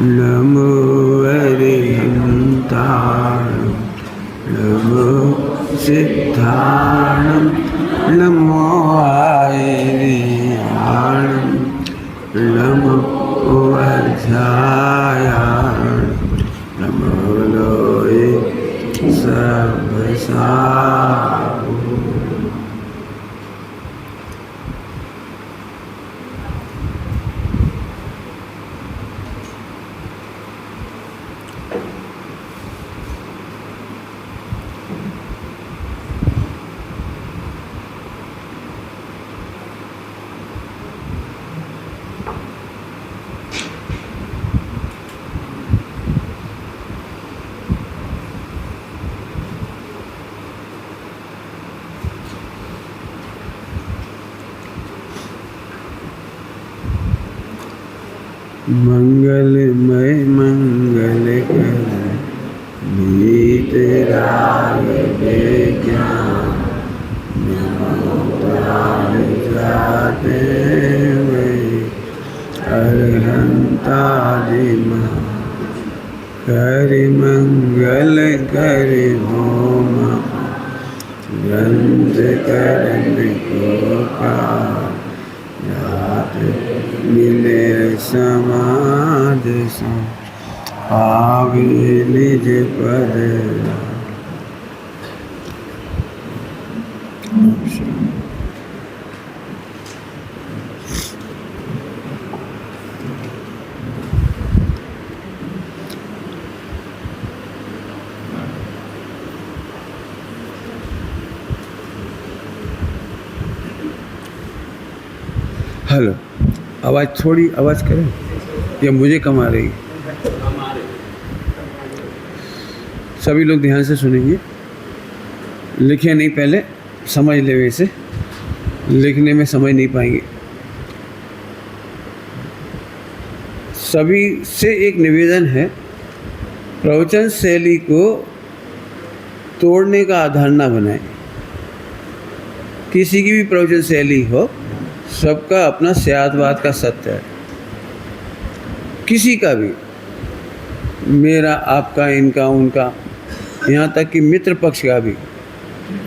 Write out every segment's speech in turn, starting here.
नमो अरिहन्ताणं नमो सिद्धाणं नमो आयर्याणं नमो अध्यायाणं नमो लोये सर्वसाहु। मंगलमय मंगल कर नीत राग विज्ञान जाते अरहंतादिम कर मंगल कर होम ग्रंथ करन को का मिले समाध आवे निज पद। हेलो, आवाज़ थोड़ी आवाज़ करें या मुझे कम आ रही है? सभी लोग ध्यान से सुनेंगे, लिखे नहीं, पहले समझ ले, वैसे लिखने में समझ नहीं पाएंगे। सभी से एक निवेदन है, प्रवचन शैली को तोड़ने का आधार ना बनाएं। किसी की भी प्रवचन शैली हो, सबका अपना सियादवाद का सत्य है, किसी का भी, मेरा, आपका, इनका, उनका, यहाँ तक कि मित्र पक्ष का भी।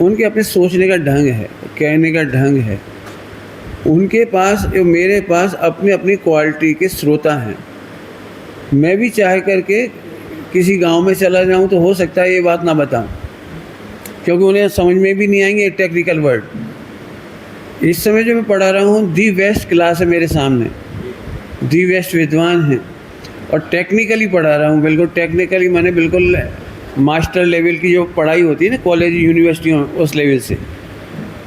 उनके अपने सोचने का ढंग है, कहने का ढंग है, उनके पास और मेरे पास अपनी अपनी क्वालिटी के श्रोता हैं। मैं भी चाह करके किसी गांव में चला जाऊं तो हो सकता है ये बात ना बताऊं, क्योंकि उन्हें समझ में भी नहीं आएंगे टेक्निकल वर्ड। इस समय जो मैं पढ़ा रहा हूँ, दी बेस्ट क्लास है मेरे सामने, दी बेस्ट विद्वान हैं, और टेक्निकली पढ़ा रहा हूँ, बिल्कुल टेक्निकली, माने बिल्कुल मास्टर लेवल की जो पढ़ाई होती है ना कॉलेज यूनिवर्सिटियों, उस लेवल से।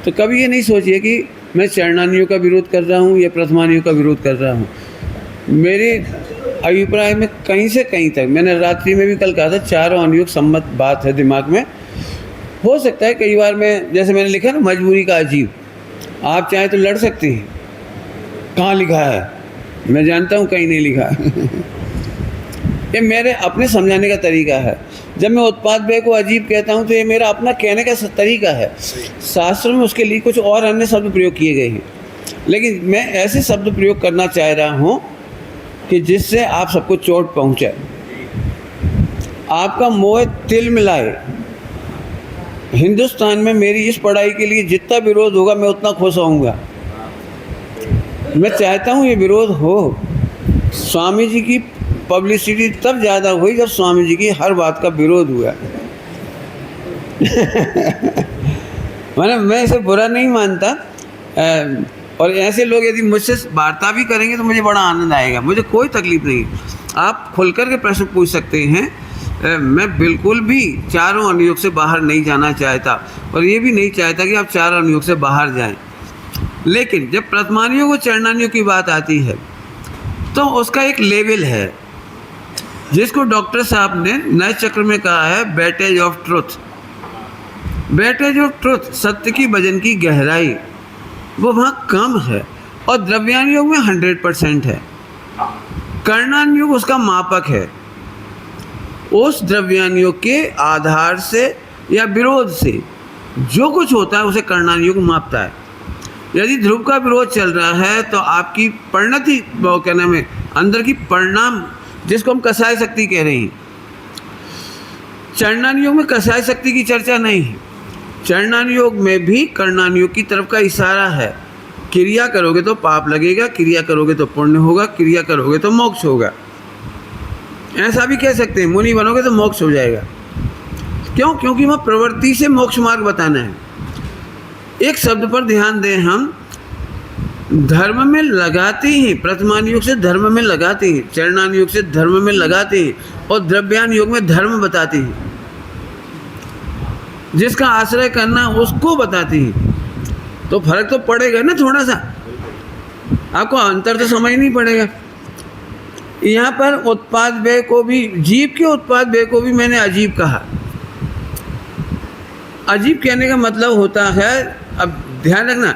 तो कभी ये नहीं सोचिए कि मैं चरणानियों का विरोध कर रहा हूँ या प्रथमानियों का विरोध कर रहा हूँ। मेरे अभिप्राय में कहीं से कहीं तक, मैंने रात्रि में भी कल कहा था, चारों अनुयोग सम्मत बात है दिमाग में। हो सकता है कई बार मैं, जैसे मैंने लिखा ना, मजबूरी का अजीब, आप चाहें तो लड़ सकते हैं। कहाँ लिखा है? मैं जानता हूँ कहीं नहीं लिखा ये मेरे अपने समझाने का तरीका है। जब मैं उत्पाद व्यय को अजीब कहता हूँ तो ये मेरा अपना कहने का तरीका है। शास्त्र में उसके लिए कुछ और अन्य शब्द प्रयोग किए गए हैं, लेकिन मैं ऐसे शब्द प्रयोग करना चाह रहा हूँ कि जिससे आप सबको चोट पहुँचे, आपका मोह तिल मिलाए। हिंदुस्तान में मेरी इस पढ़ाई के लिए जितना विरोध होगा मैं उतना खुश होऊंगा। मैं चाहता हूँ ये विरोध हो। स्वामी जी की पब्लिसिटी तब ज़्यादा हुई जब स्वामी जी की हर बात का विरोध हुआ मैंने, मैं इसे बुरा नहीं मानता, और ऐसे लोग यदि मुझसे वार्ता भी करेंगे तो मुझे बड़ा आनंद आएगा, मुझे कोई तकलीफ़ नहीं। आप खुलकर के प्रश्न पूछ सकते हैं। मैं बिल्कुल भी चारों अनुयोग से बाहर नहीं जाना चाहता, और ये भी नहीं चाहता कि आप चारों अनुयोग से बाहर जाएं। लेकिन जब प्रथमानियों को चरणानियों की बात आती है तो उसका एक लेवल है, जिसको डॉक्टर साहब ने नए चक्र में कहा है weightage of truth. Weightage of truth, सत्य की वजन की गहराई, वो वहाँ कम है, और द्रव्यानुयोग में 100% है। कर्णानुयोग उसका मापक है। उस द्रव्यानुयोग के आधार से या विरोध से जो कुछ होता है उसे कर्णानुयोग मापता है। यदि ध्रुव का विरोध चल रहा है तो आपकी परिणति, वो क्या नाम है, अंदर की परिणाम, जिसको हम कसाय शक्ति कह रहे हैं। चरणान योग में कसाय शक्ति की चर्चा नहीं है। चरणान योग में भी कर्णान योग की तरफ का इशारा है। क्रिया करोगे तो पाप लगेगा, क्रिया करोगे तो पुण्य होगा, क्रिया करोगे तो मोक्ष होगा। ऐसा भी कह सकते हैं, मुनि बनोगे तो मोक्ष हो जाएगा। क्यों? क्योंकि वह प्रवृत्ति से मोक्ष मार्ग बताना है। एक शब्द पर ध्यान दें, हम धर्म में लगाते हैं, प्रथमान योग से धर्म में लगाते हैं, चरणान योग से धर्म में लगाते हैं, और द्रव्यान योग में धर्म बताते हैं। जिसका आश्रय करना उसको बताते हैं। तो फर्क तो पड़ेगा ना थोड़ा सा, आपको अंतर तो समझ नहीं पड़ेगा। यहाँ पर उत्पाद व्यय को भी, जीव के उत्पाद व्यय को भी मैंने अजीब कहा। अजीब कहने का मतलब होता है, अब ध्यान रखना,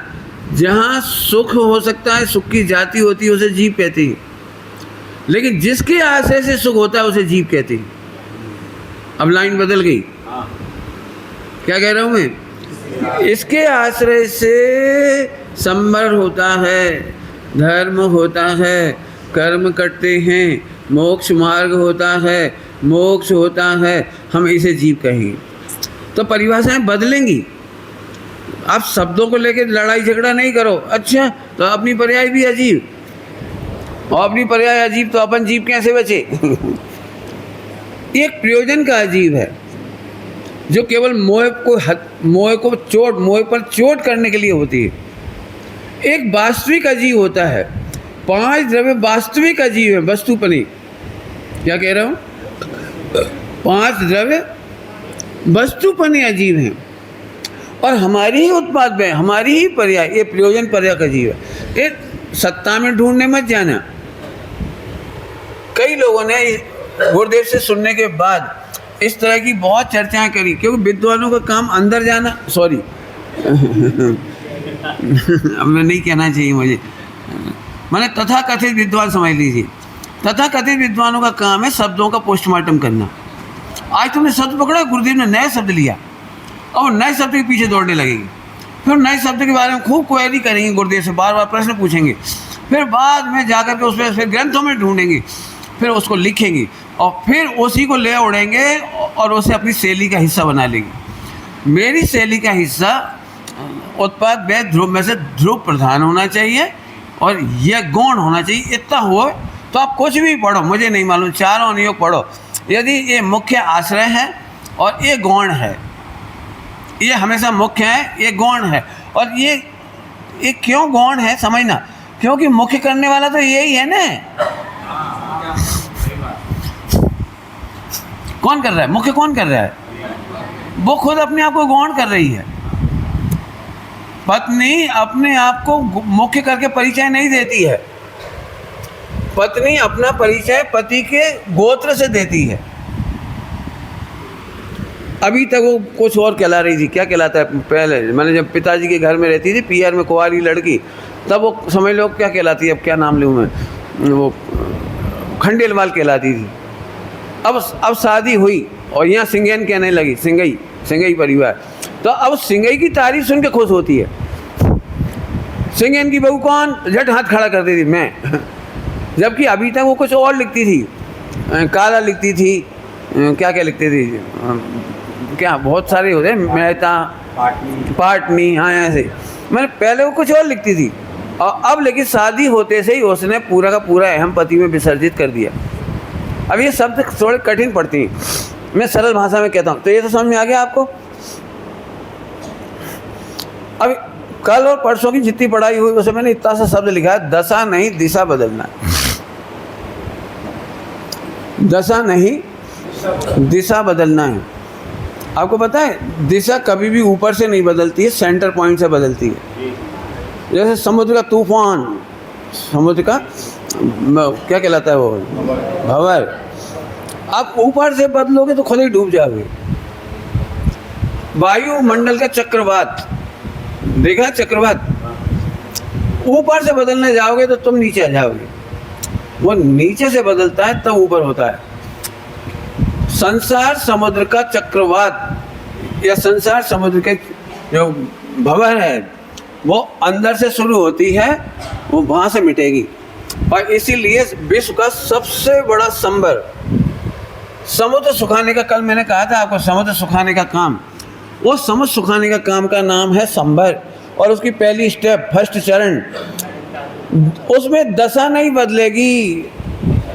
जहाँ सुख हो सकता है, सुख की जाति होती है, उसे जीव कहते हैं। लेकिन जिसके आश्रय से सुख होता है उसे जीव कहते हैं। अब लाइन बदल गई, क्या कह रहा हूँ मैं? इसके आश्रय से संवर होता है, धर्म होता है, कर्म करते हैं, मोक्ष मार्ग होता है, मोक्ष होता है, हम इसे जीव कहेंगे। तो परिभाषाएं बदलेंगी। आप शब्दों को लेकर लड़ाई झगड़ा नहीं करो। अच्छा, तो अपनी पर्याय भी अजीब, और अपनी पर्याय अजीब, तो अपन जीव कैसे बचे? एक प्रयोजन का अजीब है जो केवल मोह पर चोट करने के लिए होती है। एक वास्तविक अजीब होता है। 5 द्रव्य वास्तविक अजीब है, वस्तुपनी। क्या कह रहा हूँ? 5 द्रव्य वस्तुपनी अजीब हैं, और हमारी ही उत्पाद में, हमारी ही पर्याय, ये प्रयोजन पर्याय का अजीब है। ये सत्ता में ढूंढने मत जाना। कई लोगों ने गुरुदेव से सुनने के बाद इस तरह की बहुत चर्चाएं करी, क्योंकि विद्वानों का काम अंदर जाना, सॉरी अब मैं नहीं कहना चाहिए मुझे, मैंने तथाकथित विद्वान समझ लीजिए। तथाकथित विद्वानों का काम है शब्दों का पोस्टमार्टम करना। आज तुमने शब्द पकड़ा, गुरुदेव ने नया शब्द लिया, और नए शब्द के पीछे दौड़ने लगेगी। फिर नए शब्द के बारे में खूब क्वेरी करेंगे, गुरुदेव से बार बार प्रश्न पूछेंगे, फिर बाद में जाकर के उसमें फिर ग्रंथों में ढूंढेंगे, फिर उसको लिखेंगे, और फिर उसी को ले उड़ेंगे और उसे अपनी शैली का हिस्सा बना लेंगे। मेरी शैली का हिस्सा उत्पाद व्यय ध्रुव में से ध्रुव प्रधान होना चाहिए, और यह गौण होना चाहिए। इतना हो तो आप कुछ भी पढ़ो, मुझे नहीं मालूम, चारों अनुयोग पढ़ो। यदि ये मुख्य आश्रय है और ये गौण है, ये हमेशा मुख्य है, ये गौण है। और ये क्यों गौण है समझना, क्योंकि मुख्य करने वाला तो यही है ना। कौन कर रहा है? मुख्य कौन कर रहा है? वो खुद अपने आप को गौण कर रही है। पत्नी अपने आप को मुख्य करके परिचय नहीं देती है। पत्नी अपना परिचय पति के गोत्र से देती है। अभी तक वो कुछ और कहला रही थी, क्या कहलाता है? पहले मैंने जब पिताजी के घर में रहती थी, पीआर में कुंवारी लड़की, तब वो समझ लो क्या कहलाती है, अब क्या नाम लूँ मैं, वो खंडेलवाल कहलाती थी। अब शादी हुई और यहाँ सिंगैन कहने लगी, सिंगई परिवार। तो अब सिंगई की तारीफ सुन के खुश होती है। सिंगैन की बहू कौन? झट हाथ खड़ा कर देती, मैं। जबकि अभी तक वो कुछ और लिखती थी, काला लिखती थी, क्या लिखती थी, क्या बहुत सारे होते हैं, मेहता, पाटनी, हाँ ऐसे। मैंने पहले वो कुछ और लिखती थी, और अब लेकिन शादी होते से ही उसने पूरा का पूरा अहम पति में विसर्जित कर दिया। अब ये शब्द थोड़े कठिन पड़ती हैं, मैं सरल भाषा में कहता हूँ, तो ये तो समझ में आ गया आपको। अब कल और परसों की जितनी पढ़ाई हुई उसे मैंने इतना सा शब्द लिखा है, दशा नहीं दिशा बदलना। दशा नहीं दिशा बदलना है। आपको पता है दिशा कभी भी ऊपर से नहीं बदलती है, सेंटर पॉइंट से बदलती है। जैसे समुद्र का तूफान, समुद्र का क्या कहलाता है वो, भंवर। आप ऊपर से बदलोगे तो खुद ही डूब जाओगे। वायुमंडल का चक्रवात, देखा चक्रवात, ऊपर से बदलने जाओगे तो तुम नीचे आ जाओगे। वो नीचे से बदलता है तब ऊपर होता है। संसार समुद्र का चक्रवात या संसार समुद्र के जो भंवर है, वो अंदर से शुरू होती है, वो वहाँ से मिटेगी। और इसीलिए विश्व का सबसे बड़ा संबर, समुद्र सुखाने का, कल मैंने कहा था आपको समुद्र सुखाने का काम, वो समुद्र सुखाने का काम का नाम है संबर। और उसकी पहली स्टेप, फर्स्ट चरण, उसमें दशा नहीं बदलेगी,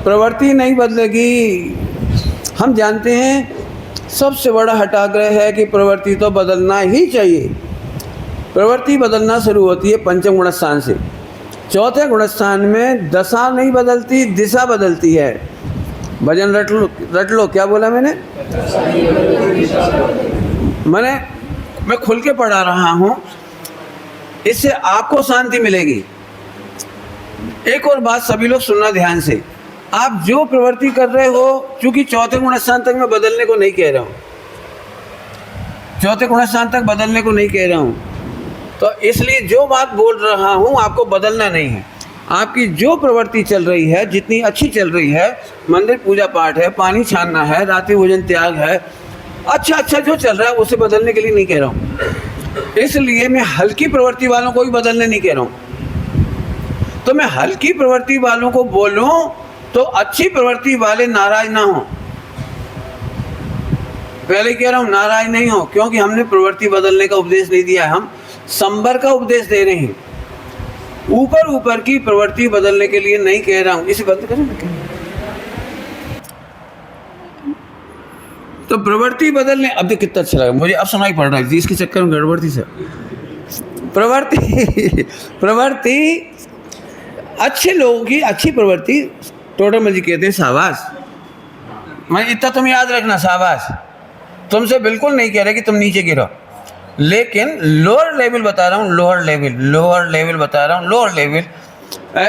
प्रवृत्ति नहीं बदलेगी। हम जानते हैं सबसे बड़ा हठाग्रह है कि प्रवृत्ति तो बदलना ही चाहिए। प्रवृत्ति बदलना शुरू होती है पंचम गुणस्थान से। चौथे गुणस्थान में दशा नहीं बदलती, दिशा बदलती है। भजन रट लो, क्या बोला मैंने? मैं खुल के पढ़ा रहा हूँ, इससे आपको शांति मिलेगी। एक और बात सभी लोग सुनना ध्यान से, आप जो प्रवृत्ति कर रहे हो, चूंकि चौथे गुणस्थान तक मैं बदलने को नहीं कह रहा हूँ, चौथे गुणस्थान तक बदलने को नहीं कह रहा हूँ, तो इसलिए जो बात बोल रहा हूँ आपको बदलना नहीं है। आपकी जो प्रवृत्ति चल रही है, जितनी अच्छी चल रही है, मंदिर पूजा पाठ है, पानी छानना है, रात्रि भोजन त्याग है, अच्छा जो चल रहा है उसे बदलने के लिए नहीं कह रहा हूँ। इसलिए मैं हल्की प्रवृत्ति वालों को भी बदलने नहीं कह रहा हूँ। तो मैं हल्की प्रवृत्ति वालों को बोलूँ तो अच्छी प्रवृत्ति वाले नाराज ना हो। पहले कह रहा हूँ नाराज नहीं हो, क्योंकि हमने प्रवृत्ति बदलने का उपदेश नहीं दिया है, हम संबर का उपदेश दे रहे हैं। ऊपर की प्रवृत्ति बदलने के लिए नहीं कह रहा हूँ। इसे बंद करें ना। तो प्रवृत्ति बदलने, अब देखिए कितना अच्छा लगा मुझे, अब सुनाई पड़ रहा है जी, इसके चक्कर में गड़बड़ थी सर। प्रवृत्ति अच्छे लोगों की अच्छी प्रवृत्ति, टोडरमल जी कहते हैं शाबाश। मैं इतना तुम याद रखना, शाबाश। तुमसे बिल्कुल नहीं कह रहे कि तुम नीचे गिरो, लेकिन लोअर लेवल बता रहा हूँ, लोअर लेवल बता रहा हूँ। लोअर लेवल,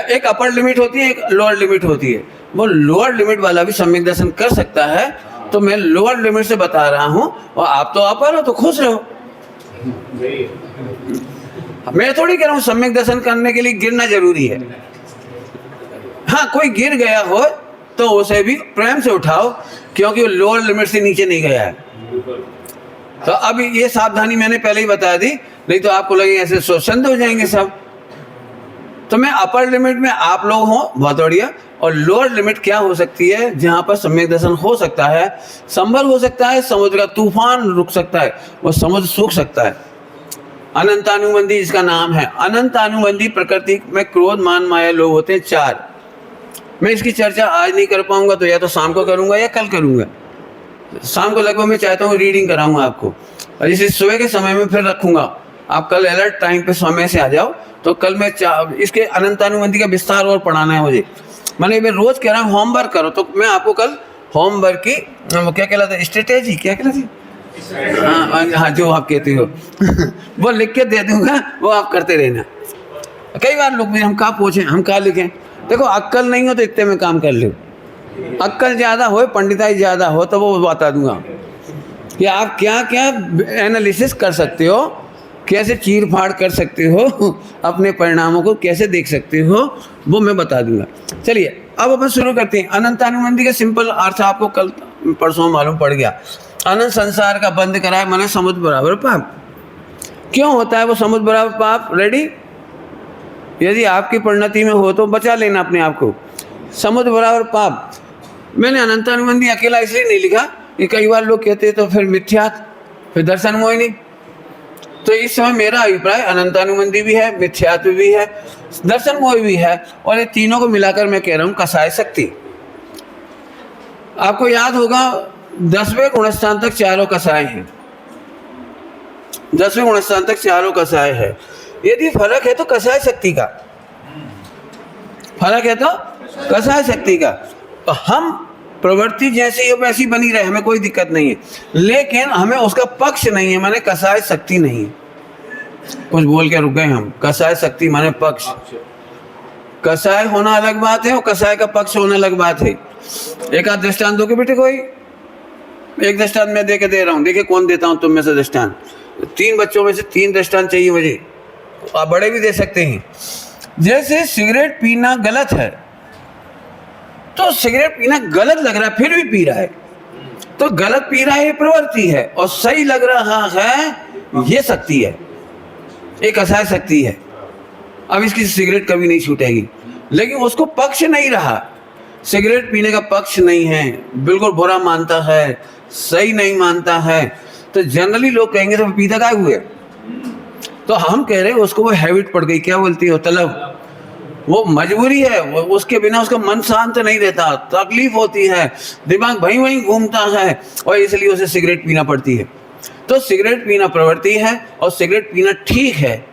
एक अपर लिमिट होती है, एक लोअर लिमिट होती है। वो लोअर लिमिट वाला भी सम्यक दर्शन कर सकता है, तो मैं लोअर लिमिट से बता रहा हूँ, और आप तो अपर हो तो खुश रहो। मैं थोड़ी कह रहा हूँ सम्यक दर्शन करने के लिए गिरना जरूरी है। हाँ, कोई गिर गया हो तो उसे भी प्रेम से उठाओ, क्योंकि वो लोअर लिमिट से नीचे नहीं गया है। तो अब ये सावधानी मैंने पहले ही बता दी, नहीं तो आपको लगे ऐसे स्वच्छंद हो जाएंगे सब। तो मैं अपर लिमिट में आप लोग हो, बहुत बढ़िया। और लोअर लिमिट क्या हो सकती है, जहाँ पर सम्यक दर्शन हो सकता है, संभल हो सकता है, समुद्र का तूफान रुक सकता है, वो समुद्र सूख सकता है। अनंतानुबंधी इसका नाम है। अनंतानुबंधी प्रकृति में क्रोध मान माया लोग होते हैं 4। मैं इसकी चर्चा आज नहीं कर पाऊंगा, तो या तो शाम को करूंगा या कल करूंगा। शाम को लगभग मैं चाहता हूँ रीडिंग कराऊंगा आपको, और इसे सुबह के समय में फिर रखूंगा। आप कल अलर्ट टाइम पे समय से आ जाओ, तो कल मैं इसके अनंतानुबंधी का विस्तार और पढ़ाना है मुझे। मैं रोज कह रहा हूँ होमवर्क करो, तो मैं आपको कल होमवर्क की क्या कहलाता है, स्ट्रेटेजी क्या कहलाती है, हाँ जो आप कहते हो वो लिख के दे दूंगा, वो आप करते रहना। कई बार लोग हम कहाँ पूछें, हम कहाँ लिखें। देखो अक्कल नहीं हो तो इतने में काम कर लो, अक्कल ज़्यादा हो, पंडिताई ज़्यादा हो, तो वो बता दूंगा कि आप क्या क्या एनालिसिस कर सकते हो, कैसे चीर फाड़ कर सकते हो, अपने परिणामों को कैसे देख सकते हो, वो मैं बता दूंगा। चलिए अब अपन शुरू करते हैं। अनंतानुबंधी का सिंपल अर्थ आपको कल परसों मालूम पड़ गया। अनंत संसार का बंद कराए माने समुद्र बराबर पाप। क्यों होता है वो समुद्र बराबर पाप? रेडी? यदि आपकी परिणति में हो तो बचा लेना अपने आप को। समुद्र बराबर पाप। मैंने अनंतानुबंधी अकेला इसलिए नहीं लिखा कि कई बार लोग कहते हैं तो फिर मिथ्यात्व, फिर दर्शन मोहिनी। तो इस समय मेरा अभिप्राय अनंतानुबंधी भी है, मिथ्यात्व भी है, दर्शन मोह भी है, और ये तीनों को मिलाकर मैं कह रहा हूँ कसाय शक्ति। आपको याद होगा 10वें गुणस्थान तक चारों कसाय हैं। 10वें गुणस्थान तक चारों कसाय है। यदि फर्क है तो कसाय शक्ति का फर्क है, तो कसाय शक्ति का। तो हम प्रवृत्ति जैसी वैसी बनी रहे, हमें कोई दिक्कत नहीं है, लेकिन हमें उसका पक्ष नहीं है, माने कसाय शक्ति नहीं है। कुछ बोल के रुक गए हम। कसाय शक्ति माने पक्ष। कसाय होना अलग बात है और कसाय का पक्ष होना अलग बात है। एक आध दृष्टांत दो के बेटे, कोई एक दृष्टांत मैं दे के दे रहा हूँ, देखिए कौन देता हूँ तुम में से दृष्टांत। 3 बच्चों में से 3 दृष्टांत चाहिए मुझे, आप बड़े भी दे सकते हैं। जैसे सिगरेट पीना गलत है, तो सिगरेट पीना गलत लग रहा है फिर भी पी रहा है, तो गलत पी रहा है ये प्रवृत्ति है, और सही लग रहा है ये शक्ति है। एक कसाय शक्ति है, अब इसकी सिगरेट कभी नहीं छूटेगी, लेकिन उसको पक्ष नहीं रहा, सिगरेट पीने का पक्ष नहीं है, बिल्कुल बुरा मानता है, सही नहीं मानता है, तो जनरली लोग कहेंगे तो पीता क्या हुए। तो हम कह रहे हैं उसको वो हैबिट पड़ गई, क्या बोलती हो, तलब, वो मजबूरी है, वो उसके बिना उसका मन शांत नहीं रहता, तकलीफ होती है, दिमाग वहीं वहीं घूमता है, और इसलिए उसे सिगरेट पीना पड़ती है। तो सिगरेट पीना प्रवृत्ति है और सिगरेट पीना ठीक है,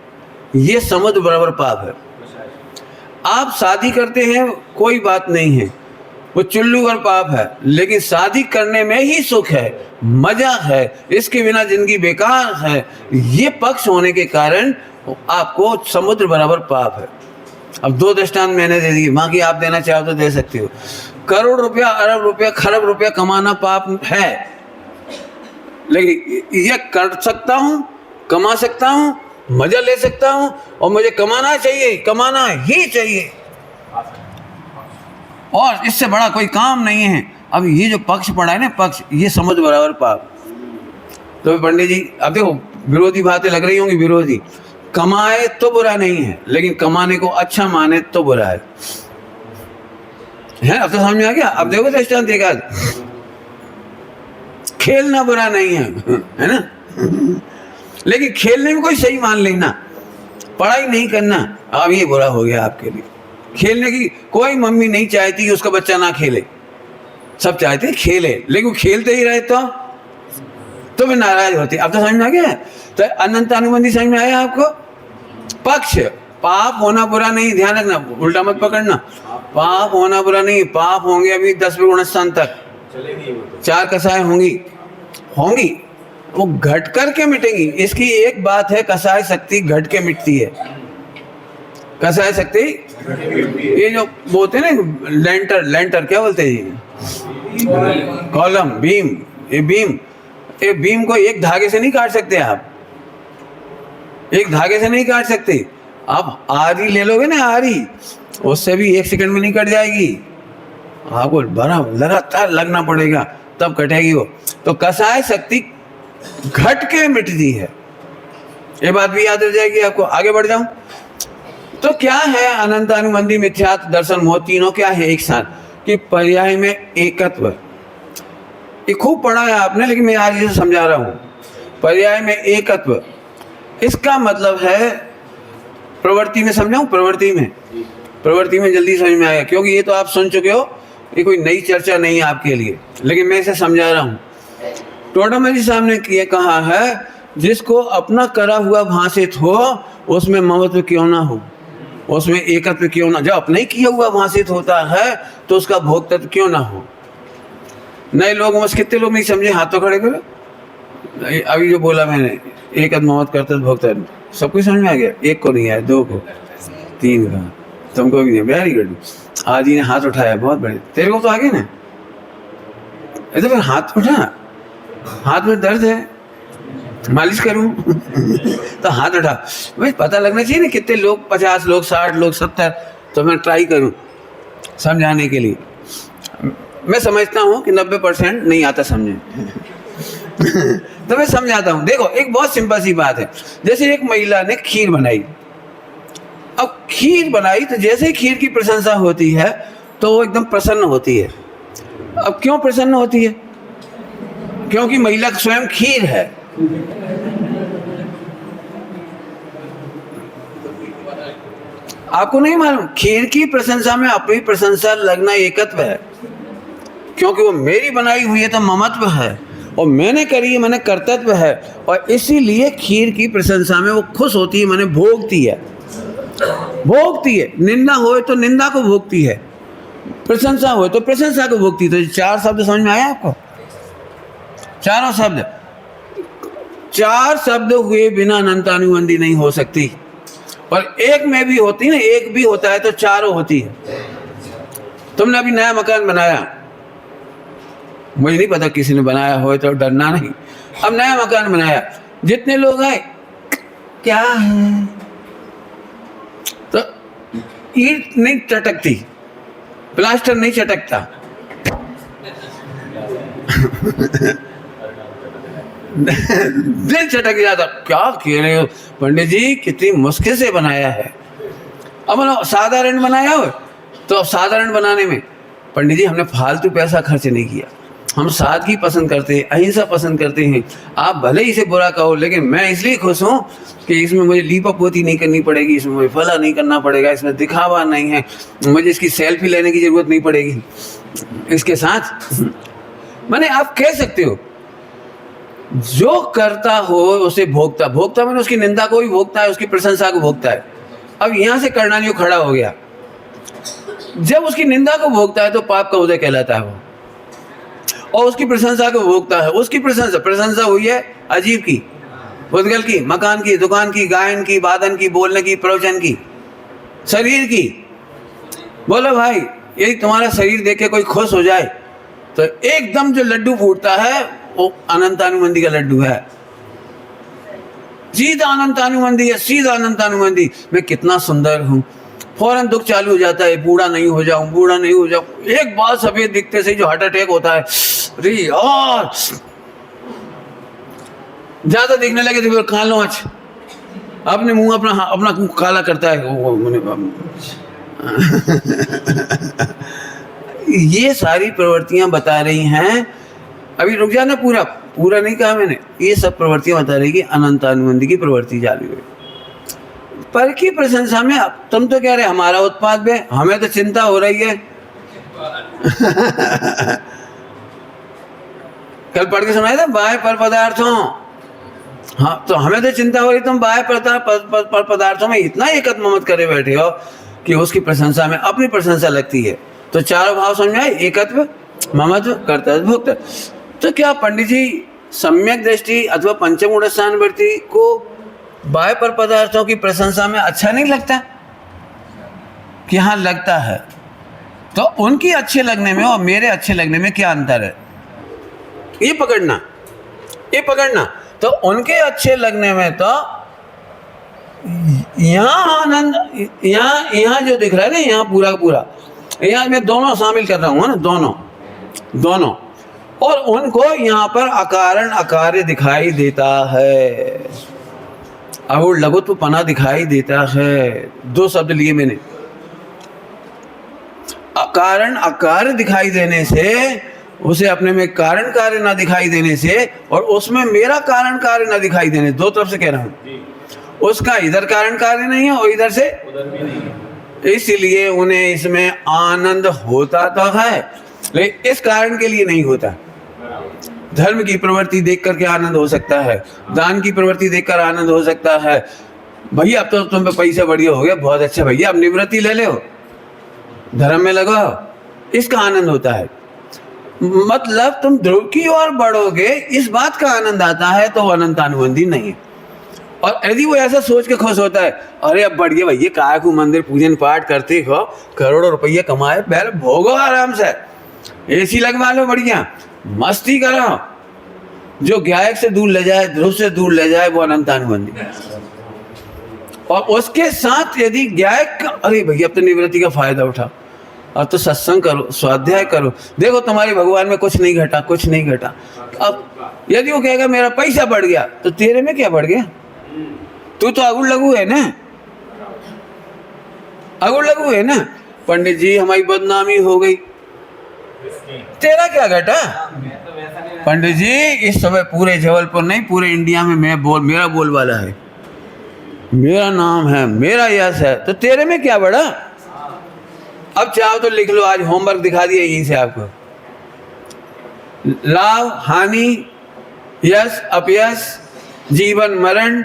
ये समुद्र बराबर पाप है। आप शादी करते हैं कोई बात नहीं है, वो चुल्लू और पाप है, लेकिन शादी करने में ही सुख है, मजा है, इसके बिना जिंदगी बेकार है, ये पक्ष होने के कारण आपको समुद्र बराबर पाप है। अब 2 दृष्टांत मैंने दे दिए, बाकी आप देना चाहो तो दे सकते हो। करोड़ रुपया, अरब रुपया, खरब रुपया कमाना पाप है, लेकिन ये कर सकता हूँ, कमा सकता हूँ, मजा ले सकता हूँ, और मुझे कमाना चाहिए, कमाना ही चाहिए, और इससे बड़ा कोई काम नहीं है। अब ये जो पक्ष पड़ा है ना, पक्ष, ये समझ बराबर पाप। तो पंडित जी अब देखो, विरोधी बातें लग रही होंगी, विरोधी, कमाए तो बुरा नहीं है, लेकिन कमाने को अच्छा माने तो बुरा है। अब तो समझ में आ गया। अब देखो दृष्टांत देखा, खेलना बुरा नहीं है ना, लेकिन खेलने में कोई सही मान लेना, पढ़ाई नहीं करना, अब ये बुरा हो गया आपके लिए। खेलने की कोई मम्मी नहीं चाहती कि उसका बच्चा ना खेले, सब चाहते खेले, लेकिन खेलते ही रहे तो मैं नाराज होती। अब तो समझ में आ गया। तो अनंत अनुबंधी समझ में आया आपको। पक्ष, पाप होना बुरा नहीं, ध्यान रखना, उल्टा मत पकड़ना, पाप होना बुरा नहीं, पाप होंगे अभी 10 गुणस्थान तक, 4 कसाय होंगी, वो घट करके मिटेंगी। इसकी एक बात है, कसाय शक्ति घट के मिटती है। कसाय शक्ति, ये जो बोलते हैं ना, लेंटर क्या बोलते हैं, कॉलम, बीम, ये बीम को एक धागे से नहीं काट सकते आप, एक धागे से नहीं काट सकते। आप आरी ले लोगे ना, आरी, उससे भी 1 सेकंड में नहीं कट जाएगी, आपको बड़ा लगातार लगना पड़ेगा तब कटेगी वो। तो कसाय शक्ति घट के मिटती है, ये बात भी याद रह जाएगी आपको। आगे बढ़ जाऊं तो क्या है, अनंत अनुबंधी, मिथ्यात्व, दर्शन, मोह, तीनों क्या है एक साथ, कि पर्याय में एकत्व। ये खूब पढ़ा है आपने, लेकिन मैं आज इसे समझा रहा हूँ। पर्याय में एकत्व, इसका मतलब है, प्रवृत्ति में समझाऊं, प्रवृत्ति में जल्दी समझ में आएगा, क्योंकि ये तो आप सुन चुके हो, ये कोई नई चर्चा नहीं है आपके लिए, लेकिन मैं इसे समझा रहा हूँ। टोडामल साहब ने ये कहा है, जिसको अपना करा हुआ भाषित हो, उसमें ममत्व क्यों ना हो, उसमें एकत्व क्यों ना। जब अपने ही किया हुआ भाषित होता है तो उसका भोक्तत्व क्यों ना हो। नए लोगों में कितने लोग नहीं समझे, हाथ तो खड़े करो। अभी जो बोला मैंने, एक ममत्व कर्तव्य भोक्तत्व, सब कुछ समझ में आ गया। एक को नहीं आया, 2 को, 3 का, तुमको भी नहीं। वेरी गुड, आज ही ने हाथ उठाया, बहुत बड़े। तेरे को तो आगे ना, तो फिर हाथ उठा, हाथ में दर्द है, मालिश करूं तो हाथ उठा। भाई पता लगना चाहिए ना, कितने लोग, 50 लोग, 60 लोग, 70, तो मैं ट्राई करूं समझाने के लिए। मैं समझता हूं कि 90% नहीं आता समझे तो मैं समझाता हूं। देखो, एक बहुत सिंपल सी बात है, जैसे एक महिला ने खीर बनाई। अब खीर बनाई तो जैसे ही खीर की प्रशंसा होती है तो वो एकदम प्रसन्न होती है। अब क्यों प्रसन्न होती है? क्योंकि महिला स्वयं खीर है। आपको नहीं मालूम, खीर की प्रशंसा में अपनी प्रशंसा लगना एकत्व है, क्योंकि वो मेरी बनाई हुई है तो ममत्व है, और मैंने करी है, मैंने कर्तव्य है, और इसीलिए खीर की प्रशंसा में वो खुश होती है, मैंने भोगती है। निंदा होए तो निंदा को भोगती है, प्रशंसा होए तो प्रशंसा को भोगती है। तो 4 शब्द समझ में आया आपको? चारों शब्द, 4 शब्द हुए बिना अनंतानुबंधी नहीं हो सकती। और एक में भी होती ना, एक भी होता है तो चारों होती है। तुमने अभी नया मकान बनाया, मुझे नहीं पता किसी ने बनाया हो तो डरना नहीं। अब नया मकान बनाया, जितने लोग आए, क्या है, तो ईंट नहीं चटकती, प्लास्टर नहीं चटकता दिल चटक जाता, क्या कह रहे हो पंडित जी, कितनी मुश्किल से बनाया है। अब मतलब साधारण बनाया हो, तो अब साधारण बनाने में पंडित जी हमने फालतू पैसा खर्च नहीं किया, हम सादगी पसंद करते हैं, अहिंसा पसंद करते हैं। आप भले ही इसे बुरा कहो, लेकिन मैं इसलिए खुश हूँ कि इसमें मुझे लीपापोती नहीं करनी पड़ेगी, इसमें मुझे फला नहीं करना पड़ेगा, इसमें दिखावा नहीं है, मुझे इसकी सेल्फी लेने की ज़रूरत नहीं पड़ेगी इसके साथ। मैंने आप कह सकते हो जो करता हो उसे भोगता, भोगता मैंने उसकी निंदा को भी भोगता है, उसकी प्रशंसा को भोगता है। अब यहाँ से करणानियों खड़ा हो गया, जब उसकी निंदा को भोगता है तो पाप का उदय कहलाता है वो, और उसकी प्रशंसा को भोगता है, उसकी प्रशंसा हुई है अजीब की, उद्गल की, मकान की, दुकान की, गायन की, वादन की, बोलने की, प्रवचन की, शरीर की। बोलो भाई, यदि तुम्हारा शरीर देख के कोई खुश हो जाए तो एकदम जो लड्डू फूटता है वो अनंतानुमंदी का लड्डू है, सीधा अनंतानुमंदी है, सीधा अनंतानुमंदी। मैं कितना सुंदर हूँ, फौरन दुख चालू हो जाता है, बूढ़ा नहीं हो जाऊं, बूढ़ा नहीं हो जाऊं। एक बार सफेद दिखते से जो हार्ट अटैक होता है, अरे यार ज्यादा दिखने लगे तो फिर खा लो आज, अपने मुंह अपना काला करता है ये सारी प्रवृत्तियां बता रही हैं। अभी रुक जाना, पूरा नहीं कहा मैंने। ये सब प्रवृत्तियां बता रही कि अनंतानुबंधी की प्रवृत्ति चालू है। पर की प्रशंसा में तुम तो कह रहे हमारा उत्पाद है, हमें तो चिंता हो रही है। कल पढ़ के सुनाया था बाह्य पर पदार्थों, हाँ तो हमें तो चिंता हो रही, तुम बाह्य पर पदार्थों में इतना एकत्व मत करे बैठे हो कि उसकी प्रशंसा में अपनी प्रशंसा लगती है। तो चारों भाव समझाए, एकत्व, ममत्व, कर्तव्य, भोक्तव्य। तो क्या पंडित जी सम्यक दृष्टि अथवा पंचम गुणस्थान वृत्ति को बाह्य पर पदार्थों की प्रशंसा में अच्छा नहीं लगता? कि हाँ लगता है। तो उनकी अच्छे लगने में और मेरे अच्छे लगने में क्या अंतर है, ये पकड़ना। तो उनके अच्छे लगने में तो यहाँ आनंद, यहाँ जो दिख रहा है ना, यहाँ पूरा यहाँ मैं दोनों शामिल कर रहा हूँ ना, दोनों। और उनको यहाँ पर अकारण अकार्य दिखाई देता है, और लघुत्व पना दिखाई देता है। दो शब्द लिए मैंने, अकारण अकार्य दिखाई देने से, उसे अपने में कारण कार्य ना दिखाई देने से, और उसमें मेरा कारण कार्य ना दिखाई देने, दो तरफ से कह रहा हूँ। उसका इधर कारण कार्य नहीं है और इधर से उधर भी नहीं है, इसलिए उन्हें इसमें आनंद होता तो है, लेकिन इस कारण के लिए नहीं होता। धर्म की प्रवृत्ति देख करके आनंद हो सकता है, दान की प्रवृत्ति देखकर आनंद हो सकता है। भैया अब तो तुम पे पैसा बढ़िया हो गया, बहुत अच्छा भैया, अब निवृत्ति ले लो, धर्म में लगाओ, इसका आनंद होता है। मतलब तुम ध्रुव की ओर बढ़ोगे, इस बात का आनंद आता है, तो अनंतानुबंधी नहीं है। और यदि वो ऐसा सोच के खुश होता है, अरे अब बढ़िया भैया, काय को मंदिर पूजन पाठ करते हो, करोड़ों रुपये कमाए, पहले भोगो आराम से, एसी लगवा लो, बढ़िया मस्ती करो, जो गायक से दूर ले जाए, ध्रुव से दूर ले जाए, वो अनंतानुबंधी। और उसके साथ यदि गायक, अरे भैया अब तो निवृत्ति का फायदा उठा, अब तो सत्संग करो, स्वाध्याय करो, देखो तुम्हारे भगवान में कुछ नहीं घटा। अब यदि वो कहेगा मेरा पैसा बढ़ गया, तो तेरे में क्या बढ़ गया? तू तो अगुड़ लगू है ना, पंडित जी हमारी बदनामी हो गई, तेरा क्या घटा? पंडित जी इस समय पूरे जबलपुर नहीं, पूरे इंडिया में मेरा बोलबाला है, मेरा नाम है, मेरा यश है, तो तेरे में क्या बढ़ा? अब चाहो तो लिख लो, आज होमवर्क दिखा दिया यहीं से आपको। लाभ हानि, यश अपयश, जीवन मरण,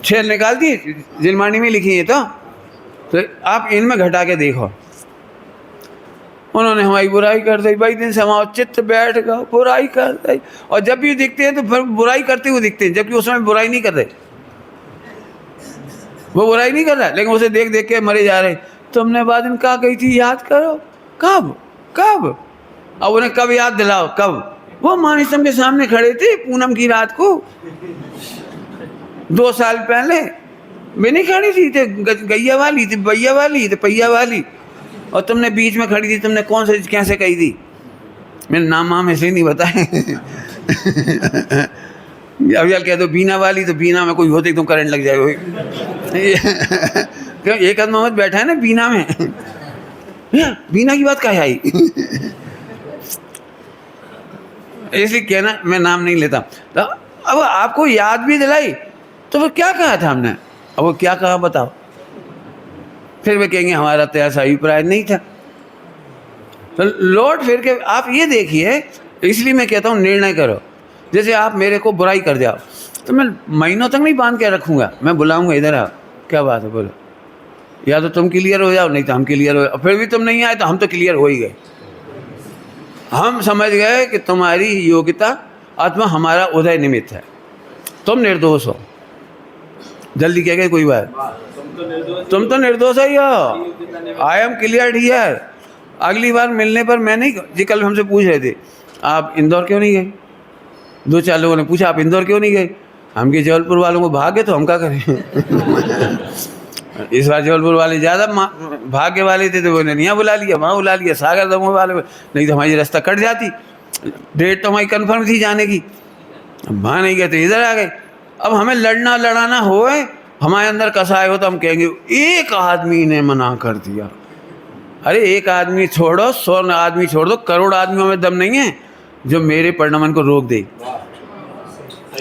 6 निकाल दिए, जिनमानी में लिखी है। तो आप इनमें घटा के देखो। उन्होंने हमारी बुराई कर दी, भाई दिन से हमारा चित्त बैठ गया, बुराई कर दी, और जब भी दिखते हैं तो फिर बुराई करते हुए दिखते हैं, जबकि उस समय बुराई नहीं कर रहे, वो बुराई नहीं कर रहा, लेकिन उसे देख देख के मरे जा रहे। तुमने बात दिन क्या कही थी, याद करो, कब? अब उन्हें कब याद दिलाओ, कब? वो मानिसम के सामने खड़े थे पूनम की रात को, 2 साल पहले। मैं नहीं खड़ी थी, गैया वाली थी, भैया वाली थी, पहिया वाली, और तुमने बीच में खड़ी थी। तुमने कौन सी कैसे कही थी? मेरा नाम इसलिए नहीं बताए अब यार कह दो बीना वाली, तो बीना में कोई होते एकदम करंट लग जाएगा। क्यों एक आध मोहम्मद बैठा है ना बीना में, बीना की बात क्या आई। इसलिए कहना, मैं नाम नहीं लेता। तो अब आपको याद भी दिलाई तो फिर क्या कहा था हमने, अब वो क्या कहा बताओ। फिर वे कहेंगे हमारा तो ऐसा अभिप्राय नहीं था। तो लौट फिर के आप ये देखिए, इसलिए मैं कहता हूँ निर्णय करो। जैसे आप मेरे को बुराई कर जाओ तो मैं महीनों तक नहीं बांध के रखूँगा, मैं बुलाऊँगा, इधर आओ, क्या बात है बोलो। या तो तुम क्लियर हो जाओ, नहीं तो हम क्लियर हो जाओ। फिर भी तुम नहीं आए तो हम तो क्लियर हो ही गए। हम समझ गए कि तुम्हारी योग्यता आत्मा हमारा उदय निमित्त है, तुम निर्दोष हो। जल्दी कह गए कोई बात, तुम तो निर्दोष ही हो। I am clear here. अगली बार मिलने पर मैं नहीं जी, कल हमसे पूछ रहे थे आप इंदौर क्यों नहीं गए। 2-4 लोगों ने पूछा आप इंदौर क्यों नहीं गए। हम के जबलपुर वालों को भागे तो हम क्या करें। इस बार जबलपुर वाले ज़्यादा भाग्य वाले थे तो उन्होंने यहाँ बुला लिया, वहाँ बुला लिया, सागर दमोह वाले, नहीं तो हमारी रास्ता कट जाती। डेट तो हमारी कन्फर्म थी जाने की, वहाँ नहीं गए तो इधर आ गए। अब हमें लड़ना लड़ाना होए, हमारे अंदर कसाय हो तो हम कहेंगे एक आदमी ने मना कर दिया। अरे एक आदमी छोड़ो, 100 आदमी छोड़ दो, करोड़ आदमियों में दम नहीं है जो मेरे परिणमन को रोक दे।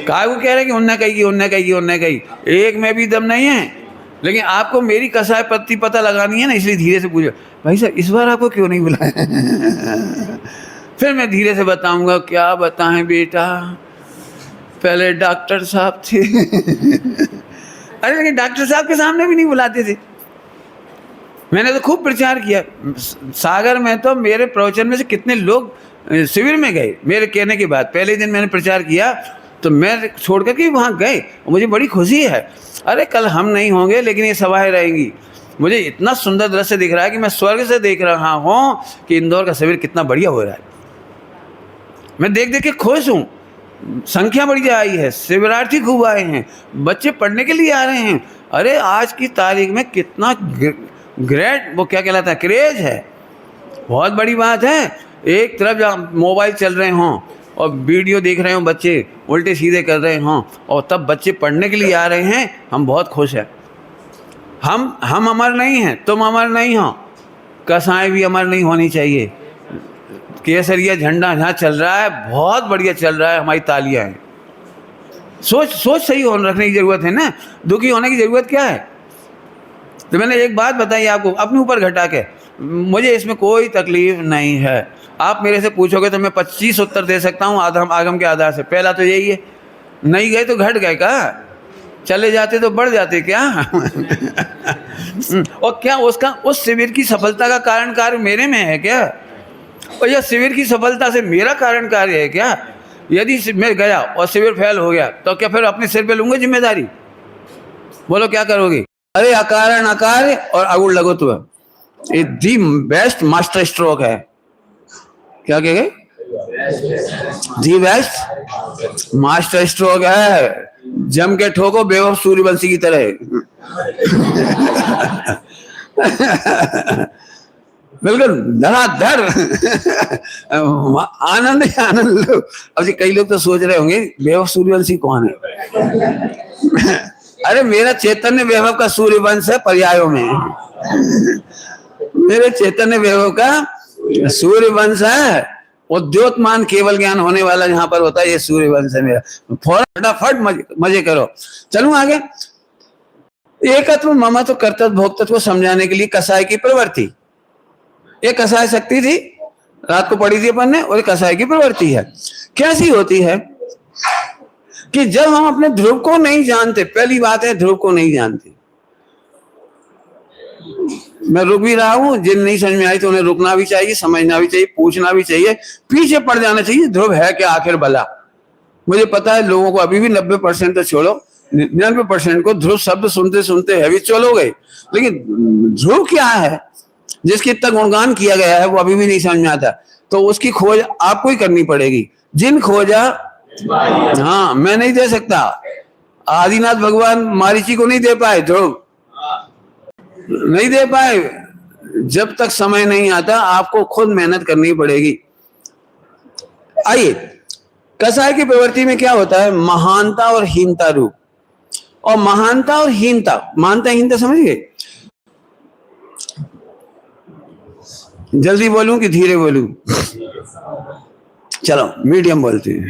काय को कह रहे कि उनने कही, उनने कही, उनने कही, एक में भी दम नहीं है। लेकिन आपको मेरी कसाय पत्ती पता लगानी है ना, इसलिए धीरे से पूछो भाई साहब इस बार आपको क्यों नहीं बुलाया। फिर मैं धीरे से बताऊंगा, क्या बताएं बेटा, पहले डॉक्टर साहब थे। अरे लेकिन डॉक्टर साहब के सामने भी नहीं बुलाते थे। मैंने तो खूब प्रचार किया सागर में, तो मेरे प्रवचन में से कितने लोग शिविर में गए मेरे कहने के बाद। पहले दिन मैंने प्रचार किया तो मैं छोड़ करके वहाँ गए, मुझे बड़ी खुशी है। अरे कल हम नहीं होंगे लेकिन ये सभाएं रहेंगी। मुझे इतना सुंदर दृश्य दिख रहा है कि मैं स्वर्ग से देख रहा हूँ कि इंदौर का शिविर कितना बढ़िया हो रहा है। मैं देख देख के खुश हूँ, संख्या बढ़ी आई है, शिविरार्थी खूब आए हैं, बच्चे पढ़ने के लिए आ रहे हैं। अरे आज की तारीख में कितना ग्रेट वो क्या कहलाता है, क्रेज है, बहुत बड़ी बात है। एक तरफ मोबाइल चल रहे हों और वीडियो देख रहे हों, बच्चे उल्टे सीधे कर रहे हों, और तब बच्चे पढ़ने के लिए आ रहे हैं, हम बहुत खुश हैं। हम अमर नहीं हैं, तुम अमर नहीं हो, कसाएं भी अमर नहीं होनी चाहिए। केसरिया झंडा यहाँ चल रहा है, बहुत बढ़िया चल रहा है, हमारी तालियां हैं। सोच सही रखने की ज़रूरत है ना, दुखी होने की ज़रूरत क्या है। तो मैंने एक बात बताई आपको अपने ऊपर घटा के, मुझे इसमें कोई तकलीफ नहीं है। आप मेरे से पूछोगे तो मैं 25 उत्तर दे सकता हूँ आगम के आधार से। पहला तो यही है, नहीं गए तो घट गए का, चले जाते तो बढ़ जाते क्या। और क्या उसका उस शिविर की सफलता का कारण कार्य मेरे में है क्या, और यह शिविर की सफलता से मेरा कारण कार्य है क्या। यदि मैं गया और शिविर फेल हो गया तो क्या फिर अपने सिर पे लूंगा जिम्मेदारी, बोलो क्या करोगे। अरे अकारण अकार्य और अगुण लघुत्व, ये दी बेस्ट मास्टर स्ट्रोक है। क्या कह गए, दी बेस्ट मास्टर स्ट्रोक है, जम के ठोको बेवकूफ सूर्यवंशी की तरह। बिल्कुल धड़ाधड़ आनंद ही आनंद लो। अब जी कई लोग तो सोच रहे होंगे बेवकूफ सूर्यवंशी कौन है। अरे मेरा चैतन्य वैभव का सूर्यवंश है पर्यायों में। मेरे चैतन्य वैभव का सूर्यवंश है, उद्योतमान केवल ज्ञान होने वाला यहाँ पर होता है, ये सूर्यवंश है मेरा। फटाफट मजे करो। चलूं आगे। एकत्व ममत्व कर्तव्य भोक्तत्व को समझाने के लिए कसाय की प्रवृत्ति, एक कसाय शक्ति थी, रात को पढ़ी थी अपन ने, और कसाय की प्रवृत्ति है। कैसी होती है कि जब हम अपने ध्रुव को नहीं जानते, पहली बात है ध्रुव को नहीं जानते। मैं रुक भी रहा हूं, जिन नहीं समझ में आई तो उन्हें रुकना भी चाहिए, समझना भी चाहिए, पूछना भी चाहिए, पीछे पड़ जाना चाहिए ध्रुव है क्या आखिर भला। मुझे पता है लोगों को अभी भी 90% तो छोड़ो, 99% को ध्रुव शब्द सुनते सुनते हैबिचुअल हो गए, लेकिन ध्रुव क्या है जिसकी इतना गुणगान किया गया है वो अभी भी नहीं समझ में आता। तो उसकी खोज आपको ही करनी पड़ेगी। जिन खोजा, हाँ मैं नहीं दे सकता, आदिनाथ भगवान मारीची को नहीं दे पाए, ध्रुव नहीं दे पाए। जब तक समय नहीं आता आपको खुद मेहनत करनी पड़ेगी। आइए कसाय की प्रवृत्ति में क्या होता है? महानता और हीनता रूप। और महानता और हीनता, महानता हीनता समझ गए? जल्दी बोलूं कि धीरे बोलूं? चलो मीडियम बोलते हैं।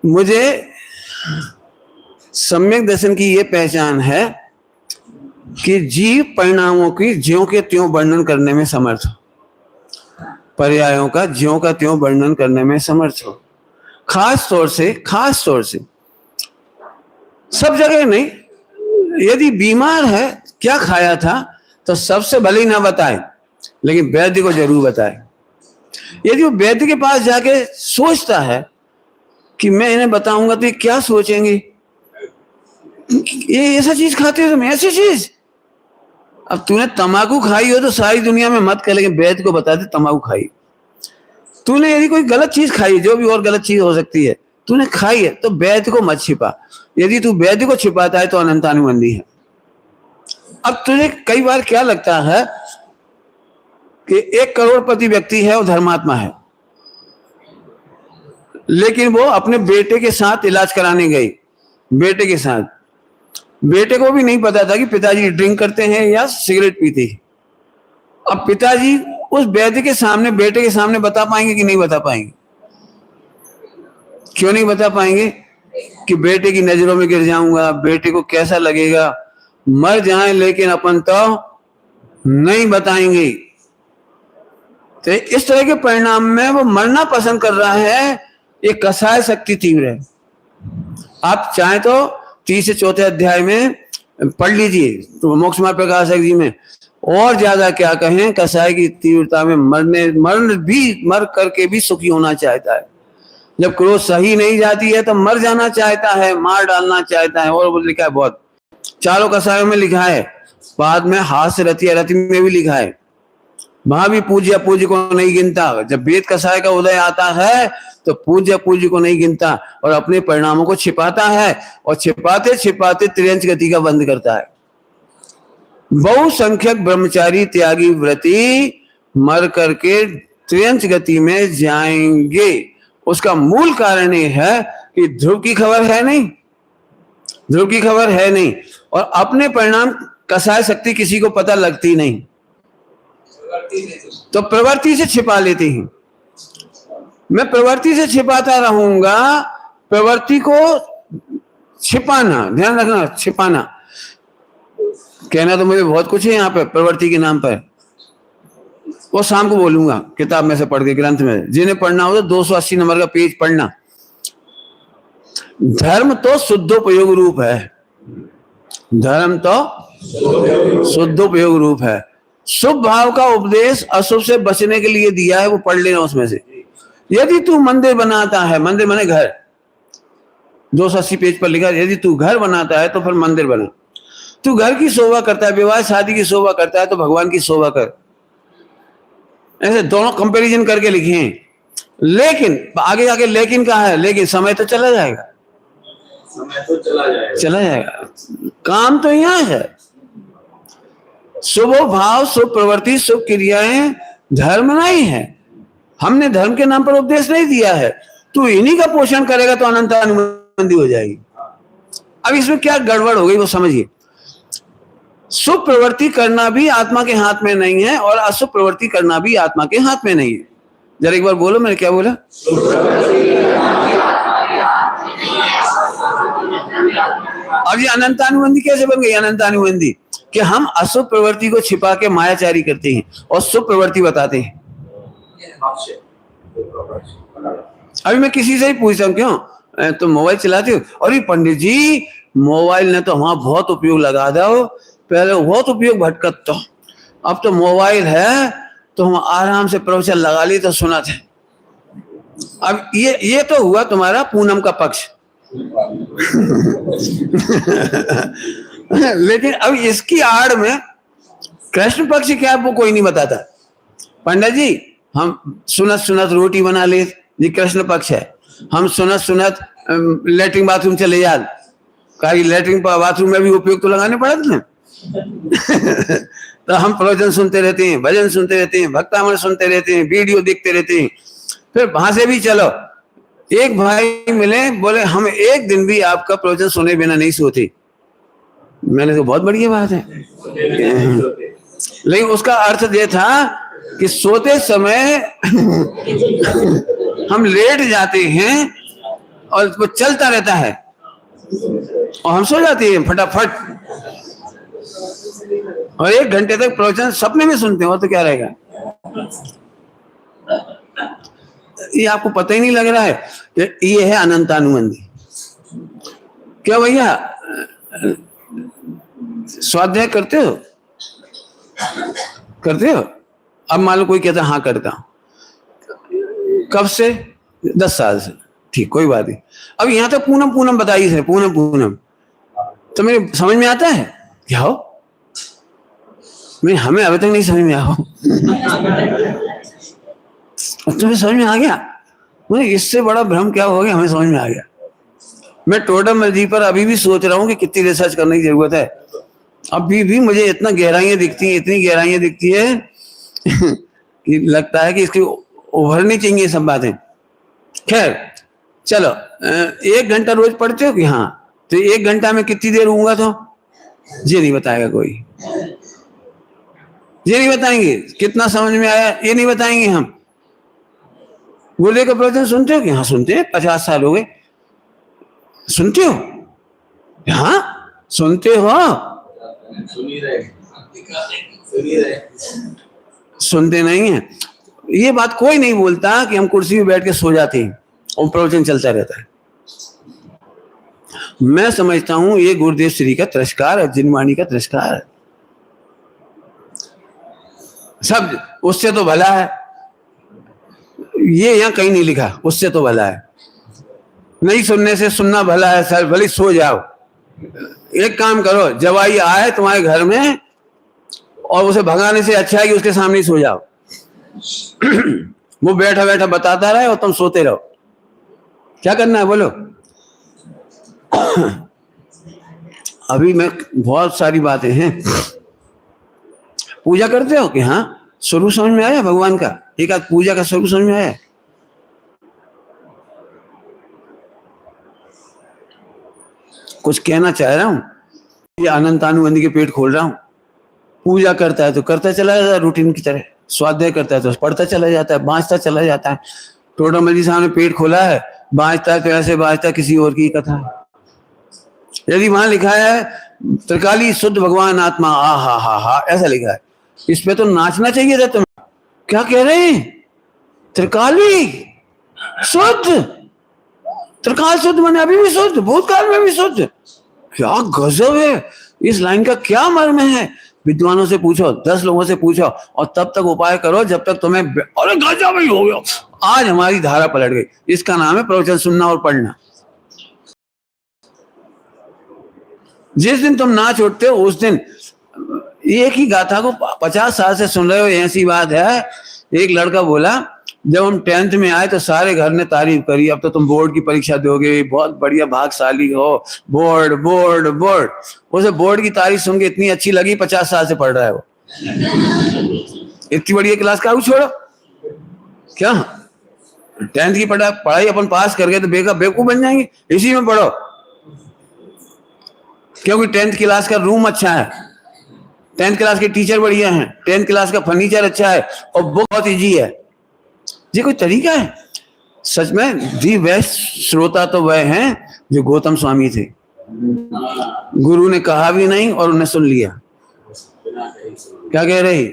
मुझे सम्यक दर्शन की यह पहचान है कि जीव परिणामों की ज्यों के त्यों वर्णन करने में समर्थ हो, पर्यायों का ज्यों का त्यों वर्णन करने में समर्थ हो। खास तौर से सब जगह नहीं। यदि बीमार है, क्या खाया था, तो सबसे भले ही ना बताए, लेकिन वैद्य को जरूर बताए। यदि वो वैद्य के पास जाके सोचता है कि मैं इन्हें बताऊंगा तो ये क्या सोचेंगे, ये ऐसा चीज खाते हो तुम, ऐसी चीज। अब तूने तंबाकू खाई हो तो सारी दुनिया में मत कर, लेकिन वैद्य को बता दे तंबाकू खाई। तूने यदि कोई गलत चीज खाई, जो भी और गलत चीज हो सकती है, तूने खाई है, तो वैद्य को मत छिपा। यदि तू वैद्य को छिपाता है तो अनंतानुबंधी है। अब तुझे कई बार क्या लगता है कि 1 करोड़पति व्यक्ति है, वो धर्मात्मा है, लेकिन वो अपने बेटे के साथ इलाज कराने गई। बेटे के साथ, बेटे को भी नहीं पता था कि पिताजी ड्रिंक करते हैं या सिगरेट पीते हैं। अब पिताजी उस वैद्य के सामने, बेटे के सामने बता पाएंगे कि नहीं बता पाएंगे? क्यों नहीं बता पाएंगे? कि बेटे की नजरों में गिर जाऊंगा, बेटे को कैसा लगेगा, मर जाएं, लेकिन अपन तो नहीं बताएंगे। तो इस तरह के परिणाम में वो मरना पसंद कर रहा है। ये कसाय शक्ति तीव्र है। आप चाहे तो 3 से 4 अध्याय में पढ़ लीजिए, तो मोक्ष मार्ग प्रकाशक जी में और ज्यादा क्या कहें, कसाय की तीव्रता में मर करके भी सुखी होना चाहता है। जब क्रोध सही नहीं जाती है तो मर जाना चाहता है, मार डालना चाहता है। और वो लिखा है बहुत, चारों कसायों में लिखा है, बाद में हास्य रति अरति में भी लिखा है। वहां भी पूज्य अपूज्य को नहीं गिनता। जब वेद कसाय का उदय आता है तो पूज्य अपूज्य को नहीं गिनता और अपने परिणामों को छिपाता है, और छिपाते छिपाते त्रियंच गति का बंद करता है। बहुसंख्यक ब्रह्मचारी त्यागी व्रती मर करके त्रियंच गति में जाएंगे। उसका मूल कारण ये है कि ध्रुव की खबर है नहीं, ध्रुव की खबर है नहीं, और अपने परिणाम कसाय शक्ति किसी को पता लगती नहीं, तो प्रवृत्ति से छिपा लेते हैं। मैं प्रवृत्ति से छिपाता रहूंगा। प्रवृत्ति को छिपाना, ध्यान रखना, छिपाना। कहना तो मुझे बहुत कुछ है यहाँ पे प्रवृत्ति के नाम पर, वो शाम को बोलूंगा किताब में से पढ़ के, ग्रंथ में। जिन्हें पढ़ना हो तो 280 नंबर का पेज पढ़ना। धर्म तो शुद्धोपयोग रूप है, धर्म तो शुद्धोपयोग रूप है। शुभ भाव का उपदेश अशुभ से बचने के लिए दिया है, वो पढ़ लेना उसमें से। यदि तू मंदिर बनाता है, मंदिर बने घर, 280 पेज पर लिखा, यदि तू घर बनाता है तो फिर मंदिर बना। तू घर की शोभा करता है, विवाह शादी की शोभा करता है, तो भगवान की शोभा कर। ऐसे दोनों कंपैरिजन करके लिखे हैं। लेकिन आगे जाके लेकिन कहा है, लेकिन समय तो चला जाएगा, समय तो चला जाएगा। काम तो यहाँ है। शुभ भाव, शुभ प्रवृत्ति, शुभ क्रियाएं धर्म नहीं है। हमने धर्म के नाम पर उपदेश नहीं दिया है। तू इन्हीं का पोषण करेगा तो अनंतानुबंधी हो जाएगी। अब इसमें क्या गड़बड़ हो गई वो समझिए। शुभ प्रवृत्ति करना भी आत्मा के हाथ में नहीं है और अशुभ प्रवृत्ति करना भी आत्मा के हाथ में नहीं है। जरा एक बार बोलो, मैंने क्या बोला? अब ये अनंतानुबंधी कैसे बन गई? अनंतानुबंधी कि हम अशुभ प्रवृत्ति को छिपा के मायाचारी करते हैं और शुभ प्रवृत्ति बताते हैं। अभी मैं किसी से ही पूछता हूँ, क्यों तुम मोबाइल चलाते हो? अरे पंडित जी, मोबाइल ने तो वहां बहुत उपयोग लगा दो, पहले बहुत उपयोग भटकत, तो अब तो मोबाइल है तो हम आराम से प्रवचन लगा ली तो सुना थे। अब ये तो हुआ तुम्हारा पूनम का पक्ष। लेकिन अब इसकी आड़ में कृष्ण पक्ष क्या है वो कोई नहीं बताता। पंडित जी, हम सुनत सुनत रोटी बना ले, ये कृष्ण पक्ष है। हम सुनत सुनत लेटरिन बाथरूम चले जा, कहीं लेटरिन बाथरूम में भी उपयोग तो लगाने पड़े ना। तो हम प्रवचन सुनते रहते हैं, भजन सुनते रहते हैं, भक्तामृत सुनते रहते हैं, वीडियो देखते रहते हैं। फिर वहां से भी चलो। एक भाई मिले, बोले हम एक दिन भी आपका प्रवचन सुने बिना नहीं सोते। मैंने तो बहुत बढ़िया बात है, लेकिन उसका अर्थ ये था कि सोते समय हम लेट जाते हैं और वो चलता रहता है और हम सो जाते हैं फटाफट, और 1 घंटे तक प्रवचन सपने में सुनते हैं, और तो क्या रहेगा। ये आपको पता ही नहीं लग रहा है कि ये है अनंतानुबंधी। क्या भैया स्वाध्याय करते हो? करते हो? अब मान लो कोई कहता है हाँ करता हूं। कब से? 10 साल से। ठीक, कोई बात नहीं। अब यहां तक पूनम पूनम बताई है, पूनम पूनम तो मेरे समझ में आता है क्या हो? मैं हमें अभी तक नहीं समझ में आओ। तुम्हें समझ में आ गया? मुझे इससे बड़ा भ्रम क्या हो गया, हमें समझ में आ गया। मैं टोडरमल जी पर अभी भी सोच रहा हूँ कि कितनी रिसर्च करने की जरूरत है। अभी भी मुझे इतना गहराइयां दिखती है, इतनी गहराइयां दिखती है कि लगता है कि इसकी उभरनी चाहिए सब बातें। खैर चलो, 1 घंटा रोज पढ़ते हो कि? हाँ। तो 1 घंटा में कितनी देर होऊंगा? तो ये नहीं बताएगा कोई, ये नहीं बताएंगे। कितना समझ में आया ये नहीं बताएंगे हम। गुरुदेव का प्रवचन सुनते हो कि? हाँ सुनते हैं, 50 साल हो गए। सुनते हो? हाँ सुनते हो। सुनते नहीं है। ये बात कोई नहीं बोलता कि हम कुर्सी में बैठ के सो जाते हैं और प्रवचन चलता रहता है। मैं समझता हूं ये गुरुदेव श्री का तिरस्कार है, जिनवाणी का तिरस्कार है। सब उससे तो भला है, ये यहां कहीं नहीं लिखा उससे तो भला है। नहीं सुनने से सुनना भला है सर, भले सो जाओ। एक काम करो, जवाई आए तुम्हारे घर में और उसे भगाने से अच्छा है कि उसके सामने सो जाओ। वो बैठा बैठा बताता रहे और तुम सोते रहो। क्या करना है बोलो? अभी मैं बहुत सारी बातें हैं। पूजा करते हो कि? हाँ। स्वरूप समझ में आया भगवान का? एक आध पूजा का स्वरूप समझ में आया? कुछ कहना चाह रहा हूं, ये अनंतानुबंधी के पेट खोल रहा हूं। पूजा करता है तो करता चला जाता है रूटीन की तरह, स्वाध्याय करता है तो पढ़ता चला जाता है, बाँचता चला जाता है। टोडरमल जी साहब ने पेट खोला है, बाँचता है तो ऐसे बाँचता किसी और की कथा है। यदि वहां लिखा है त्रिकाली शुद्ध भगवान आत्मा, आ हा हा हा ऐसा लिखा है, इस पे तो नाचना चाहिए था तुम्हें। क्या कह रहे हैं? त्रिकाली शुद्ध, त्रिकाल शुद्ध माने अभी भी शुद्ध, भूतकाल में भी शुद्ध। क्या गजब है! इस लाइन का क्या मर्म है? विद्वानों से पूछो, 10 लोगों से पूछो और तब तक उपाय करो जब तक तुम्हें अरे गजब ही हो गया। आज हमारी धारा पलट गई। इसका नाम है प्रवचन सुनना और पढ़ना। जिस दिन तुम नाच उठते हो उस दिन एक ही गाथा को 50 साल से सुन रहे हो। ऐसी बात है, एक लड़का बोला जब हम 10th में आए तो सारे घर ने तारीफ करी, अब तो तुम बोर्ड की परीक्षा दोगे, बहुत बढ़िया भाग्यशाली हो, बोर्ड बोर्ड बोर्ड। उसे बोर्ड की तारीफ सुन के इतनी अच्छी लगी, 50 साल से पढ़ रहा है वो। इतनी बढ़िया क्लास का छोड़ो, क्या 10th की पढ़ाई अपन पास कर गए तो बेवकूफ बन जाएंगे? इसी में पढ़ो, क्योंकि 10th क्लास का रूम अच्छा है, 10th क्लास के टीचर बढ़िया हैं, 10th क्लास का फर्नीचर अच्छा है और बुक बहुत इजी है। ये कोई तरीका है? सच में दी बेस्ट श्रोता तो वह हैं जो गौतम स्वामी थे। गुरु ने कहा भी नहीं और उन्हें सुन लिया। क्या कह रही?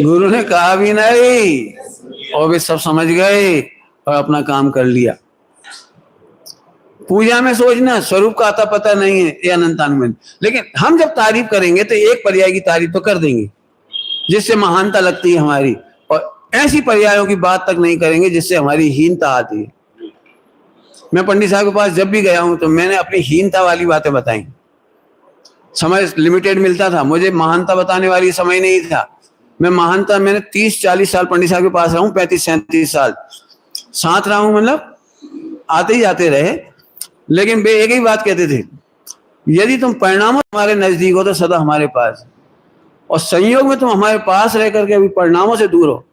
गुरु ने कहा भी नहीं और वे सब समझ गए और अपना काम कर लिया। पूजा में सोचना, स्वरूप का आता पता नहीं है, ये अनंतानुबंधी। लेकिन हम जब तारीफ करेंगे तो एक पर्याय की तारीफ तो कर देंगे जिससे महानता लगती है हमारी, और ऐसी पर्यायों की बात तक नहीं करेंगे जिससे हमारी हीनता आती है। मैं पंडित साहब के पास जब भी गया हूं तो मैंने अपनी हीनता वाली बातें बताई। समय लिमिटेड मिलता था, मुझे महानता बताने वाली समय नहीं था। मैंने 30-40 साल पंडित साहब के पास रहा हूं, 35-37 साल साथ रहा हूं, मतलब आते ही जाते रहे। लेकिन वे एक ही बात कहते थे, यदि तुम परिणामों हमारे नजदीक हो तो सदा हमारे पास, और संयोग में तुम हमारे पास रह करके अभी परिणामों से दूर हो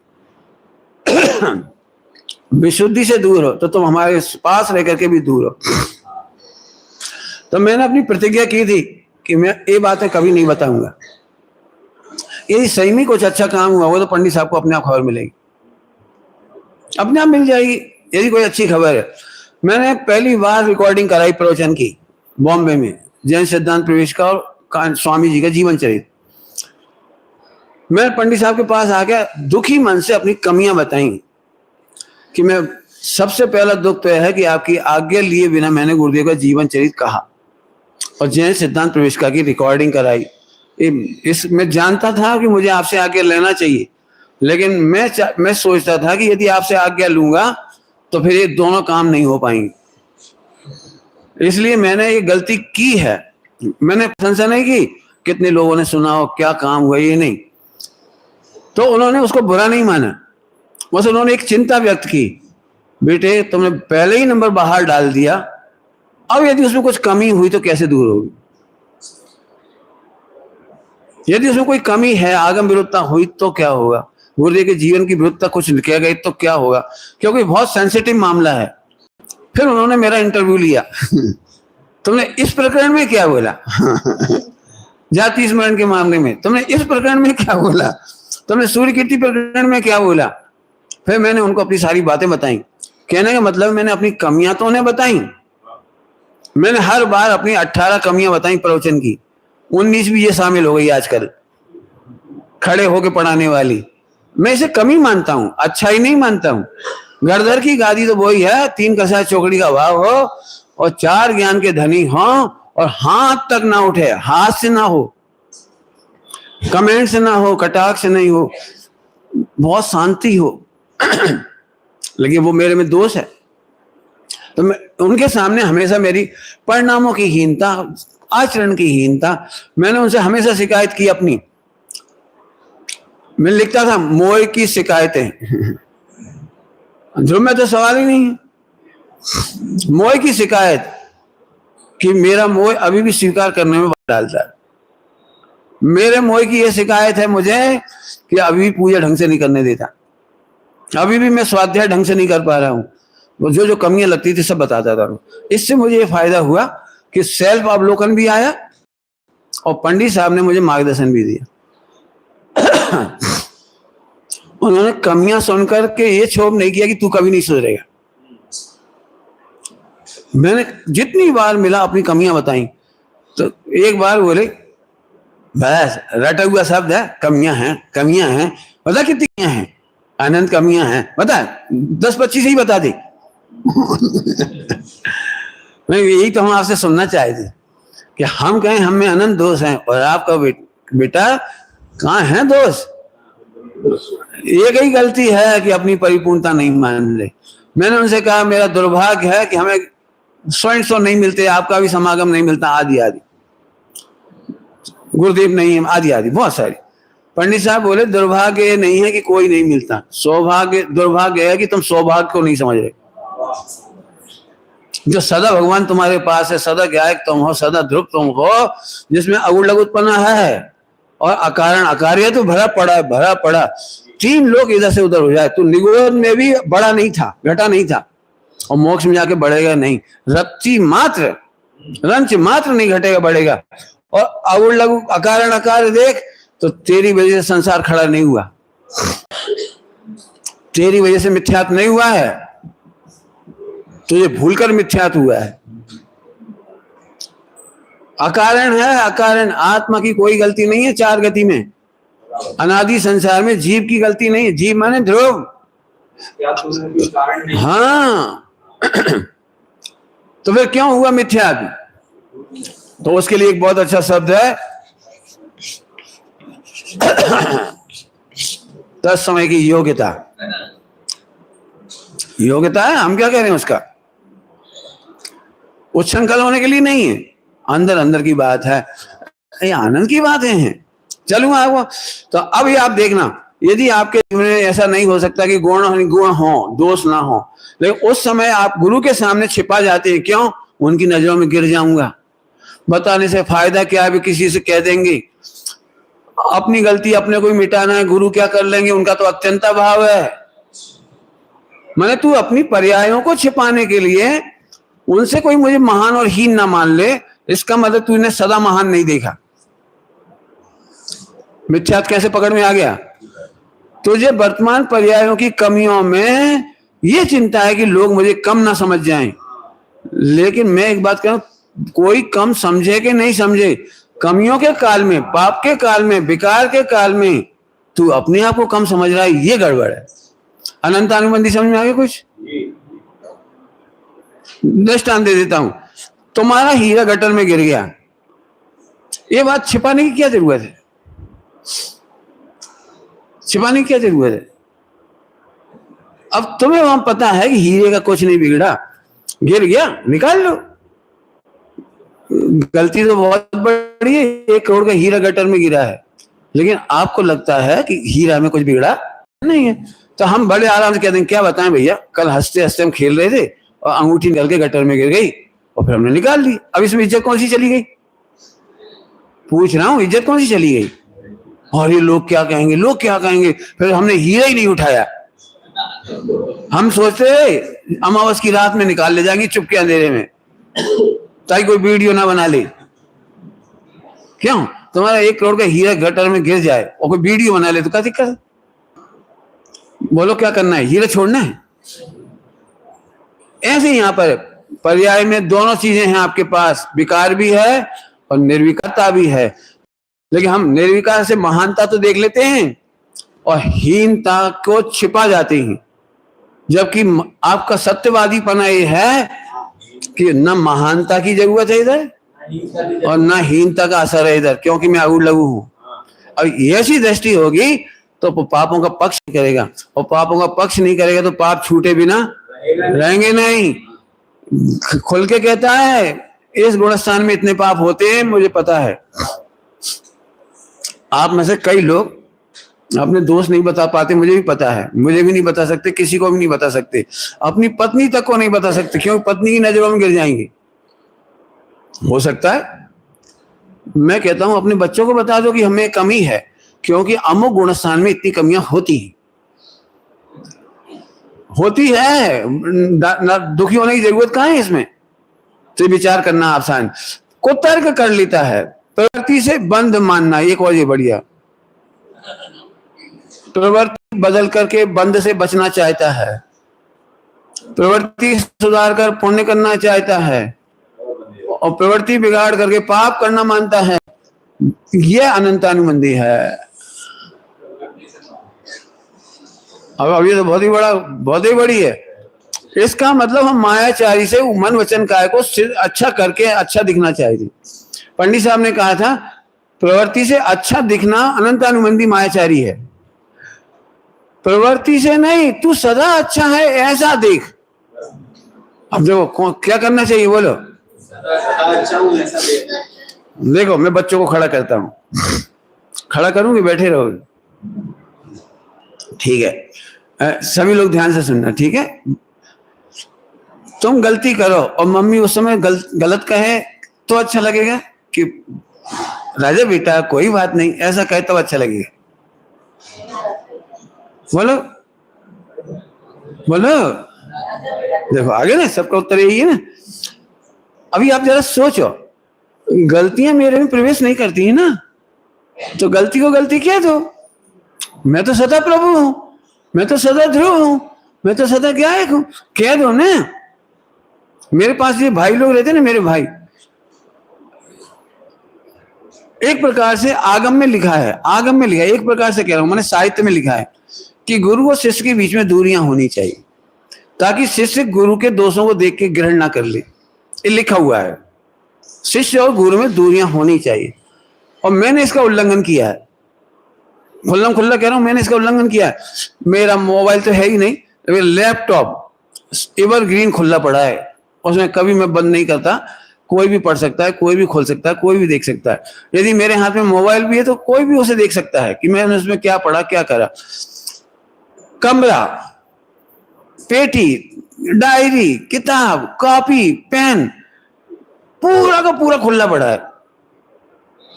विशुद्धि से दूर हो तो तुम हमारे पास रह करके भी दूर हो। तो मैंने अपनी प्रतिज्ञा की थी कि मैं ये बातें कभी नहीं बताऊंगा। यदि सही में कुछ अच्छा काम हुआ वो तो पंडित साहब को अपने आप खबर मिलेगी, अपने आप मिल जाएगी। यदि कोई अच्छी खबर है, मैंने पहली बार रिकॉर्डिंग कराई प्रवचन की बॉम्बे में, जैन सिद्धांत प्रवेश का और स्वामी जी का जीवन चरित्र। मैं पंडित साहब के पास आके दुखी मन से अपनी कमियां बताई कि मैं सबसे पहला दुख तो यह है कि आपकी आज्ञा लिए बिना मैंने गुरुदेव का जीवन चरित्र कहा और जैन सिद्धांत प्रवेशिका की रिकॉर्डिंग कराई। मैं जानता था कि मुझे आपसे आज्ञा लेना चाहिए, लेकिन मैं सोचता था कि यदि आपसे आज्ञा लूंगा तो फिर ये दोनों काम नहीं हो पाएंगे। इसलिए मैंने ये गलती की है। मैंने प्रशंसा नहीं की कितने लोगों ने सुना हो क्या काम हुआ, ये नहीं। तो उन्होंने उसको बुरा नहीं माना, बस उन्होंने एक चिंता व्यक्त की, बेटे तुमने पहले ही नंबर बाहर डाल दिया, अब यदि उसमें कुछ कमी हुई तो कैसे दूर होगी। यदि उसमें कोई कमी है, आगम विरुद्धता हुई तो क्या होगा, गुरुदेव के जीवन की विरुद्धता कुछ कह गई तो क्या होगा, क्योंकि बहुत सेंसिटिव मामला है। फिर उन्होंने मेरा इंटरव्यू लिया तुमने इस प्रकरण में क्या बोला जाति स्मरण के मामले में तुमने इस प्रकरण में क्या बोला, तुमने सूर्य कीर्ति प्रकरण में क्या बोला। फिर मैंने उनको अपनी सारी बातें बताई। कहने का मतलब मैंने अपनी कमियां तो उन्हें बताई। मैंने हर बार अपनी 18 कमियां बताई प्रवचन की, 19 भी ये शामिल हो गई आजकल खड़े होके पढ़ाने वाली। मैं इसे कमी मानता हूं, अच्छा ही नहीं मानता हूं। गड़धर की गादी तो वही है, 3 कसाय चौकड़ी का भाव हो और 4 ज्ञान के धनी हो और हाथ तक ना उठे, हाथ से ना हो, कमेंट से ना हो, कटाक्ष से नहीं हो, बहुत शांति हो लेकिन वो मेरे में दोष है। तो मैं उनके सामने हमेशा मेरी परिणामों की हीनता, आचरण की हीनता, मैंने उनसे हमेशा शिकायत की अपनी। मैं लिखता था मोह की शिकायतें जो मैं तो सवाल ही नहीं है। मोह की शिकायत कि मेरा मोह अभी भी स्वीकार करने में बाधा डालता है। मेरे मोह की यह शिकायत है मुझे कि अभी भी पूजा ढंग से नहीं करने देता, अभी भी मैं स्वाध्याय ढंग से नहीं कर पा रहा हूं। वो जो कमियां लगती थी सब बताता था। इससे मुझे ये फायदा हुआ कि सेल्फ अवलोकन भी आया और पंडित साहब ने मुझे मार्गदर्शन भी दिया। उन्होंने कमियां सुनकर के ये क्षोभ नहीं किया कि तू कभी नहीं सुधरेगा। मैंने जितनी बार मिला अपनी कमियां बताई, तो एक बार बोले बस रटा हुआ शब्द है, कमियां हैं, कमियां हैं, पता कितनी हैं, अनंत कमियां हैं, बता 10-25 ही बता दी मैं यही तो हम आपसे सुनना चाहते थे कि हम कहें हम में अनंत दोष हैं और आपका बेटा कहाँ है दोष। एक ही गलती है कि अपनी परिपूर्णता नहीं मान ले। मैंने उनसे कहा मेरा दुर्भाग्य है कि हमें 100 नहीं मिलते, आपका भी समागम नहीं मिलता, आदि आदि, गुरुदेव नहीं है, आदि आदि बहुत सारी। पंडित साहब बोले दुर्भाग्य नहीं है कि कोई नहीं मिलता, दुर्भाग्य है कि तुम सौभाग्य को नहीं समझ रहे। जो सदा भगवान तुम्हारे पास है, सदा ज्ञायक तुम हो, सदा ध्रुव तुम हो, जिसमें अगुण लघु उत्पन्न है और अकारण अकार्य तो भरा पड़ा 3 लोग इधर से उधर हो जाए तो निगोद में भी बड़ा नहीं था, घटा नहीं था, और मोक्ष में जाके बढ़ेगा नहीं, रच्ची मात्र रंच मात्र नहीं घटेगा बढ़ेगा। और अगुण लघु अकारण अकार्य देख तो तेरी वजह से संसार खड़ा नहीं हुआ, तेरी वजह से मिथ्यात नहीं हुआ है, तुझे भूलकर मिथ्यात हुआ है। अकारण है, अकारण आत्मा की कोई गलती नहीं है। 4 गति में अनादि संसार में जीव की गलती नहीं है, जीव माने ध्रुव। हाँ तो फिर क्यों हुआ मिथ्यात? तो उसके लिए एक बहुत अच्छा शब्द है तत्समय की योग्यता। योग्यता है, हम क्या कह रहे हैं उसका, उच्छृंखल होने के लिए नहीं है, अंदर अंदर की बात है, ये आनंद की बातें हैं। चलूंगा आपको तो अभी आप देखना, यदि आपके जीवन में ऐसा नहीं हो सकता कि गुण हो, दोष ना हो, लेकिन उस समय आप गुरु के सामने छिपा जाते हैं। क्यों? उनकी नजरों में गिर जाऊंगा, बताने से फायदा क्या है, किसी से कह देंगे, अपनी गलती अपने को ही मिटाना है, गुरु क्या कर लेंगे, उनका तो अत्यंता भाव है। मैंने तू अपनी पर्यायों को छिपाने के लिए उनसे कोई मुझे महान और हीन ना मान ले, इसका मतलब तूने सदा महान नहीं देखा। मिथ्यात्व कैसे पकड़ में आ गया? तुझे वर्तमान पर्यायों की कमियों में यह चिंता है कि लोग मुझे कम ना समझ जाएं। लेकिन मैं एक बात कहूं, कोई कम समझे कि नहीं समझे, कमियों के काल में, पाप के काल में, विकार के काल में तू अपने आप को कम समझ रहा है, ये गड़बड़ है। अनंत अनुबंधी समझ में आ गया? कुछ दृष्टांत दे देता हूं। तुम्हारा हीरा गटर में गिर गया, ये बात छिपाने की क्या जरूरत है? छिपाने की क्या जरूरत है? अब तुम्हें वहां पता है कि हीरे का कुछ नहीं बिगड़ा, गिर गया, निकाल लो। गलती तो बहुत बड़ी है, 1 करोड़ का हीरा गटर में गिरा है, लेकिन आपको लगता है कि हीरा में कुछ बिगड़ा नहीं है। तो हम बड़े आराम से कहते हैं, क्या बताएं भैया, कल हंसते हंसते हम खेल रहे थे और अंगूठी निकल के गटर में गिर गई और फिर हमने निकाल ली। अब इसमें इज्जत कौन सी चली गई? पूछ रहा हूं, इज्जत कौन सी चली गई? और ये लोग क्या कहेंगे, लोग क्या कहेंगे, फिर हमने हीरा ही नहीं उठाया। हम सोचते अमावस की रात में निकाल ले जाएंगे चुपके अंधेरे में, ताकि कोई वीडियो ना बना ले। क्यों? तुम्हारा 1 करोड़ का हीरा गटर में गिर जाए और कोई वीडियो बना ले तो क्या दिक्कत है? बोलो क्या करना है? हीरा छोड़ना है? ऐसे यहाँ पर पर्याय में दोनों चीजें हैं आपके पास, विकार भी है और निर्विकारता भी है। लेकिन हम निर्विकार से महानता तो देख लेते हैं और हीनता को छिपा जाते हैं, जबकि आपका सत्यवादीपना ये है कि न महानता की जरूरत है इधर और न हीनता का असर है इधर, क्योंकि मैं अगुड़ लघु हूं। अब ऐसी दृष्टि होगी तो पापों का पक्ष करेगा, और पापों का पक्ष नहीं करेगा तो पाप छूटे बिना रहेंगे नहीं। खुल के कहता है, इस गुणस्थान में इतने पाप होते हैं, मुझे पता है। आप में से कई लोग अपने दोस्त नहीं बता पाते, मुझे भी पता है, मुझे भी नहीं बता सकते, किसी को भी नहीं बता सकते, अपनी पत्नी तक को नहीं बता सकते, क्योंकि पत्नी की नजरों में गिर जाएंगे। हो सकता है मैं कहता हूं अपने बच्चों को बता दो कि हमें कमी है, क्योंकि अमुक गुणस्थान में इतनी कमियां होती है। दुखी होने की जरूरत कहां है इसमें? तो विचार करना आसान। को तर्क कर लेता है, प्रवृत्ति से बंद मानना, एक और ये बढ़िया, प्रवृत्ति बदल करके बंद से बचना चाहता है, प्रवृत्ति सुधार कर पुण्य करना चाहता है और प्रवृत्ति बिगाड़ करके पाप करना मानता है। यह अनंतानुबंधी है। अब ये तो बहुत ही बड़ी है। इसका मतलब हम मायाचारी से मन वचन काय को अच्छा करके अच्छा दिखना चाहिए। पंडित साहब ने कहा था, प्रवृत्ति से अच्छा दिखना अनंतानुबंधी मायाचारी है। प्रवृत्ति से नहीं, तू सदा अच्छा है ऐसा देख। अब देखो क्या करना चाहिए, बोलो। देखो मैं बच्चों को खड़ा करता हूं, खड़ा करूंगी, बैठे रहोगे, ठीक है? सभी लोग ध्यान से सुनना, ठीक है? तुम गलती करो और मम्मी उस समय गलत कहे तो अच्छा लगेगा कि राजा बेटा कोई बात नहीं, ऐसा कहे तो अच्छा लगेगा। बोलो बोलो। देखो आगे ना, सबका उत्तर यही है ना। अभी आप जरा सोचो, गलतियां मेरे में प्रवेश नहीं करती है ना, तो गलती को गलती कह दो। मैं तो सदा प्रभु हूं, मैं तो सदा ध्रुव हूं, मैं तो सदा गायक हूं, कह दो ना। मेरे पास ये भाई लोग रहते ना, मेरे भाई, एक प्रकार से आगम में लिखा है, एक प्रकार से कह रहा हूं, मैंने साहित्य में लिखा है कि गुरु और शिष्य के बीच में दूरियां होनी चाहिए, ताकि शिष्य गुरु के दोषों को देख के ग्रहण ना कर ले। ये लिखा हुआ है, शिष्य और गुरु में दूरियां होनी चाहिए। और मैंने इसका उल्लंघन किया है, खुल्ला कह रहा हूं, मैंने इसका उल्लंघन किया है। मेरा मोबाइल तो है ही नहीं, मेरा लैपटॉप एवरग्रीन खुला पड़ा है, उसमें कभी मैं बंद नहीं करता। कोई भी पढ़ सकता है, कोई भी खोल सकता है, कोई भी देख सकता है। यदि मेरे हाथ में मोबाइल भी है तो कोई भी उसे देख सकता है कि मैंने उसमें क्या पढ़ा, क्या करा। कमरा, पेटी, डायरी, किताब, कॉपी, पेन, पूरा का पूरा खुला पड़ा है।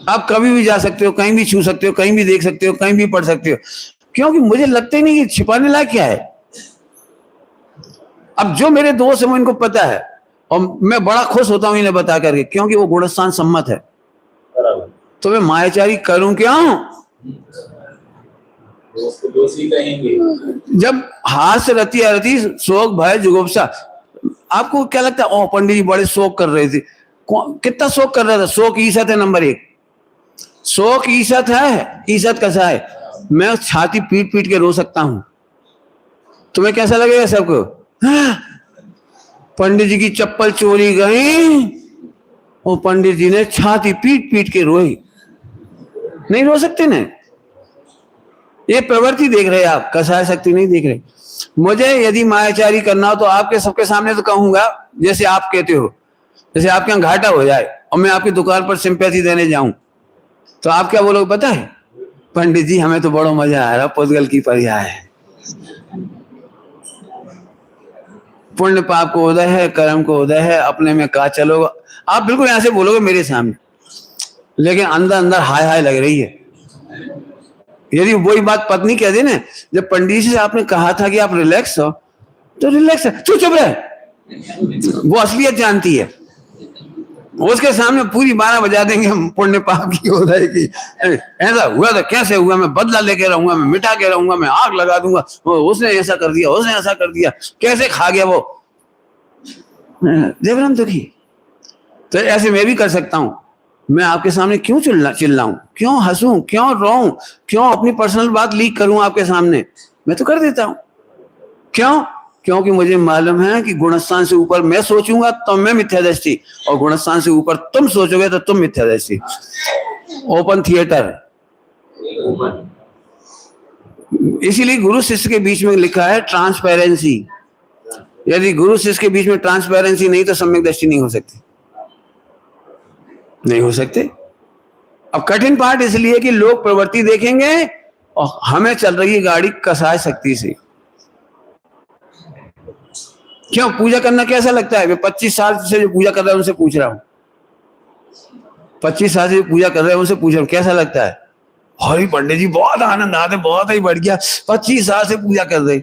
आप कभी भी जा सकते हो, कहीं भी छू सकते हो, कहीं भी देख सकते हो, कहीं भी पढ़ सकते हो, क्योंकि मुझे लगता ही नहीं कि छिपाने लायक क्या है। अब जो मेरे दोस्त हैं इनको पता है और मैं बड़ा खुश होता हूं इन्हें बता करके, क्योंकि वो गुणस्थान सम्मत है। तो मैं मायाचारी करूं क्यों? जब हास्य रति अरति शोक भय जुगुप्सा, आपको क्या लगता है? ओ पंडित जी बड़े शोक कर रहे थे। कितना शोक कर रहा था? शोक ईसत है नंबर 1। शोक ईसत है। ईसत कैसा है? मैं छाती पीट पीट के रो सकता हूं। तुम्हें कैसा लगेगा सबको? पंडित जी की चप्पल चोरी गई, वो पंडित जी ने छाती पीट पीट के रोई। नहीं रो सकते ना? ये प्रवृत्ति देख रहे आप, कसाय शक्ति नहीं देख रहे। मुझे यदि मायाचारी करना हो तो आपके सबके सामने तो कहूंगा, जैसे आप कहते हो, जैसे आपके यहाँ घाटा हो जाए और मैं आपकी दुकान पर सिंपैथी देने जाऊं तो आप क्या बोलोगे पता है? पंडित जी हमें तो बड़ा मजा आ रहा, पुद्गल की परिया है, पुण्य पाप को उदय है, कर्म को उदय है, अपने में कहा चलोगा। आप बिल्कुल यहां से बोलोगे मेरे सामने, लेकिन अंदर अंदर हाय हाय लग रही है। यदि वही बात पत्नी कह दे ना, जब पंडित जी से आपने कहा था कि आप रिलैक्स हो, तो रिलैक्स है, चुप रहे, वो असलियत जानती है। उसके सामने पूरी 12 बजा देंगे पुण्य पाप की उदय की। ऐसा हुआ तो कैसे हुआ, मैं बदला लेके रहूंगा, मैं मिटा के रहूंगा, मैं आग लगा दूंगा, उसने ऐसा कर दिया, उसने ऐसा कर दिया, कैसे खा गया वो, देवराम दुखी। तो ऐसे मैं भी कर सकता हूं। मैं आपके सामने क्यों चिल्लाऊं, क्यों हंसूं, क्यों रोऊं, क्यों अपनी पर्सनल बात लीक करूं आपके सामने? मैं तो कर देता हूं। क्यों? क्योंकि मुझे मालूम है कि गुणस्थान से ऊपर मैं सोचूंगा तो मैं मिथ्यादृष्टि, और गुणस्थान से ऊपर तुम सोचोगे तो तुम मिथ्यादृष्टि। Open theatre. इसीलिए गुरु शिष्य के बीच में लिखा है ट्रांसपेरेंसी। यदि गुरु शिष्य के बीच में ट्रांसपेरेंसी नहीं तो सम्यक दृष्टि नहीं हो सकती, नहीं हो सकते। अब कठिन पार्ट इसलिए कि लोग प्रवृत्ति देखेंगे और हमें चल रही है गाड़ी कसाय शक्ति से। क्यों? पूजा करना कैसा लगता है? मैं 25 साल से जो पूजा कर रहा हूं उनसे पूछ रहा हूं, 25 साल से पूजा कर रहे हैं उनसे पूछ रहा हूं कैसा लगता है? हरी पंडित जी बहुत आनंद आते, बहुत ही बढ़ गया, 25 साल से पूजा कर रहे।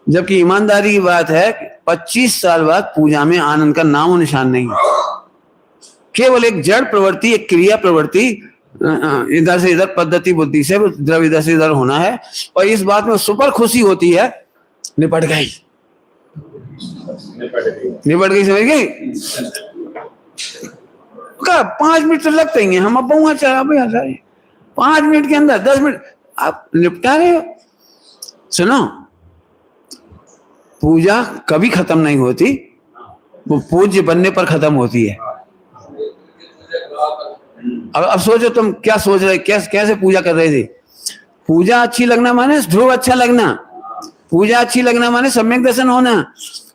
जबकि ईमानदारी की बात है 25 साल बाद पूजा में आनंद का नाम और निशान नहीं है। केवल एक जड़ प्रवृत्ति, एक क्रिया प्रवृत्ति, इधर से इधर पद्धति बुद्धि से द्रव इधर से इधर होना है, और इस बात में सुपर खुशी होती है, निपट गई समझ गई। 5 मिनट तो लगते ही हैं, हम अब 5 मिनट के अंदर 10 मिनट आप निपटा रहे हो। सुनो, पूजा कभी खत्म नहीं होती, वो पूज्य बनने पर खत्म होती है। अब सोचो तुम क्या सोच रहे, कैसे पूजा कर रहे थे। पूजा अच्छी लगना माने ध्रुव अच्छा लगना, पूजा अच्छी लगना माने सम्यक दर्शन होना,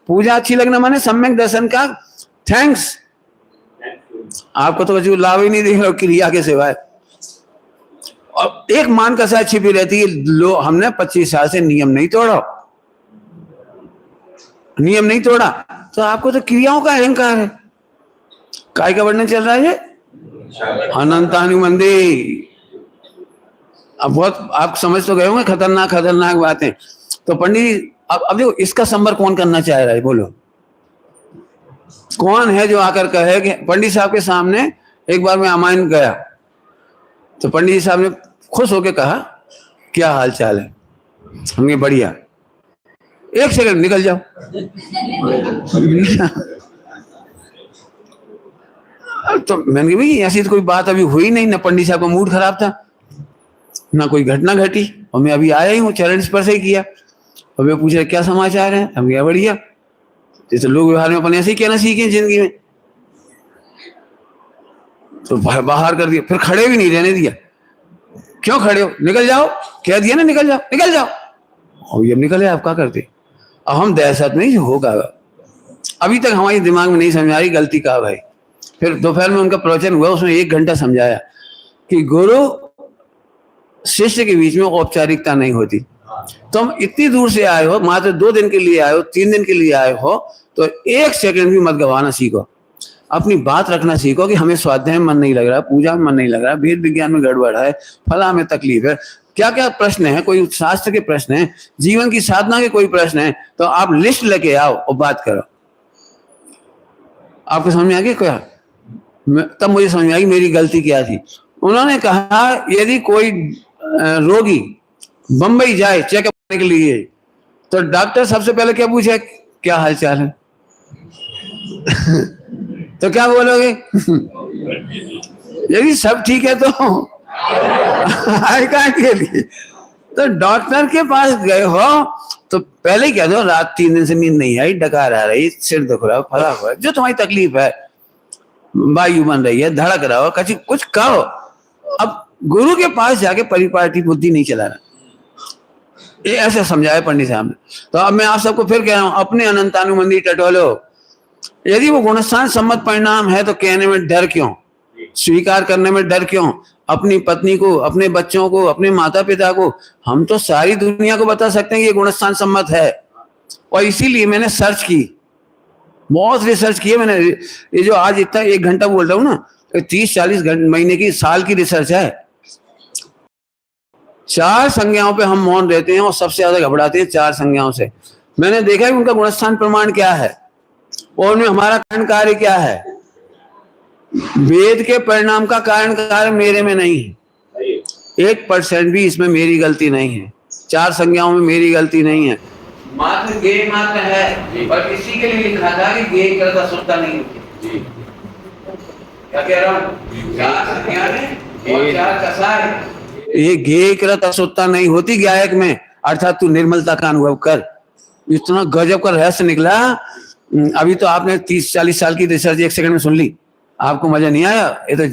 पूजा अच्छी लगना माने सम्यक दर्शन का थैंक्स। आपको तो कुछ लाभ ही नहीं देख रहा क्रिया के सिवाय। और एक मान कसा छिपी रहती है, लो हमने 25 साल से नियम नहीं तोड़ा, नियम नहीं तोड़ा, तो आपको तो क्रियाओं का अहंकार है। काय का वर्णन चल रहा है अनंतानुमंदी। अब बहुत आप समझ तो गए होंगे खतरनाक बातें। तो पंडित अब देखो इसका संबर कौन करना चाह रहा है, बोलो कौन है जो आकर कहे कि पंडित साहब के सामने। एक बार मैं अमायन गया तो पंडित जी साहब ने खुश होकर कहा क्या हाल चाल है, हमने बढ़िया। 1 सेकंड निकल जाओ। तो मैंने कहा भाई ऐसी तो कोई बात अभी हुई नहीं, ना पंडित साहब का मूड खराब था, ना कोई घटना घटी, और मैं अभी आया ही हूँ, चरण स्पर्श ही किया। और मैं पूछ रहा क्या समाचार है, हम क्या बढ़िया। जैसे लोग व्यवहार में अपन ऐसे ही कहना सीखे जिंदगी में। तो बाहर कर दिया, फिर खड़े भी नहीं रहने दिया। क्यों खड़े हो, निकल जाओ, कह दिया ना निकल जाओ। और ये निकले, आप क्या करते। अब हम दहशत नहीं होगा, अभी तक हमारे दिमाग में नहीं समझ आ रही गलती का भाई। फिर दोपहर में उनका प्रवचन हुआ, उसमें 1 घंटा समझाया कि गुरु शिष्य के बीच में औपचारिकता नहीं होती। तुम इतनी दूर से आए हो, मात्र 2 दिन के लिए आए हो, 3 दिन के लिए आए हो, तो 1 सेकंड भी मत गवाना सीखो। अपनी बात रखना सीखो कि हमें स्वाध्याय में मन नहीं लग रहा, पूजा में मन नहीं लग रहा, वेद विज्ञान में गड़बड़ है, फला में तकलीफ है। क्या क्या प्रश्न है, कोई शास्त्र के प्रश्न है, जीवन की साधना के कोई प्रश्न है, तो आप लिस्ट लेके आओ और बात करो। आपको समझ में आ गया क्या? तब मुझे समझ में आई मेरी गलती क्या थी। उन्होंने कहा यदि कोई रोगी बंबई जाए चेकअप करने के लिए तो डॉक्टर सबसे पहले क्या पूछे, क्या हालचाल है? तो क्या बोलोगे? यदि सब ठीक है तो के लिए तो डॉक्टर के पास गए हो तो पहले क्या दो, रात 3 दिन से नींद नहीं आई, डकार आ रही, सिर दुख रहा, फला हुआ, जो तुम्हारी तकलीफ है, वायु बन रही है, धड़क रहा हो, कुछ कहो। अब गुरु के पास जाके परिपाटी बुद्धि नहीं चलाना, ये ऐसे समझाया पंडित साहब ने। तो अब मैं आप सबको फिर कह रहा हूं, अपने अनंतानुबंधी टटोलो। यदि वो गुणस्थान सम्मत परिणाम है तो कहने में डर क्यों, स्वीकार करने में डर क्यों? अपनी पत्नी को, अपने बच्चों को, अपने माता पिता को, हम तो सारी दुनिया को बता सकते हैं कि ये गुणस्थान सम्मत है। और इसीलिए मैंने सर्च की, बहुत रिसर्च किए मैंने। ये जो आज इतना 1 घंटा बोल रहा हूँ ना, 30-40 महीने की, साल की रिसर्च है। 4 संज्ञाओं पे हम मौन रहते हैं और सबसे ज्यादा घबराते हैं 4 संज्ञाओं से। मैंने देखा है उनका गुणस्थान प्रमाण क्या है और उनमें हमारा कारण कार्य क्या है। वेद के परिणाम का कारण कार्य मेरे में नहीं है, 1% भी इसमें मेरी गलती नहीं है, 4 संज्ञाओं में मेरी गलती नहीं है, मात्र गे मात्र है। और इसी के लिए लिखा था कि गे करता सुनता नहीं होती। क्या कह रहा हूँ, 4 संज्ञाएं और 4 कसाय, ये गे करता सुनता नहीं होती गायक में, अर्थात तू निर्मलता का अनुभव कर। इतना गजब का रहस्य निकला। अभी तो आपने 30-40 साल की रिसर्च 1 सेकंड में सुन ली, आपको मजा नहीं आया? ये तो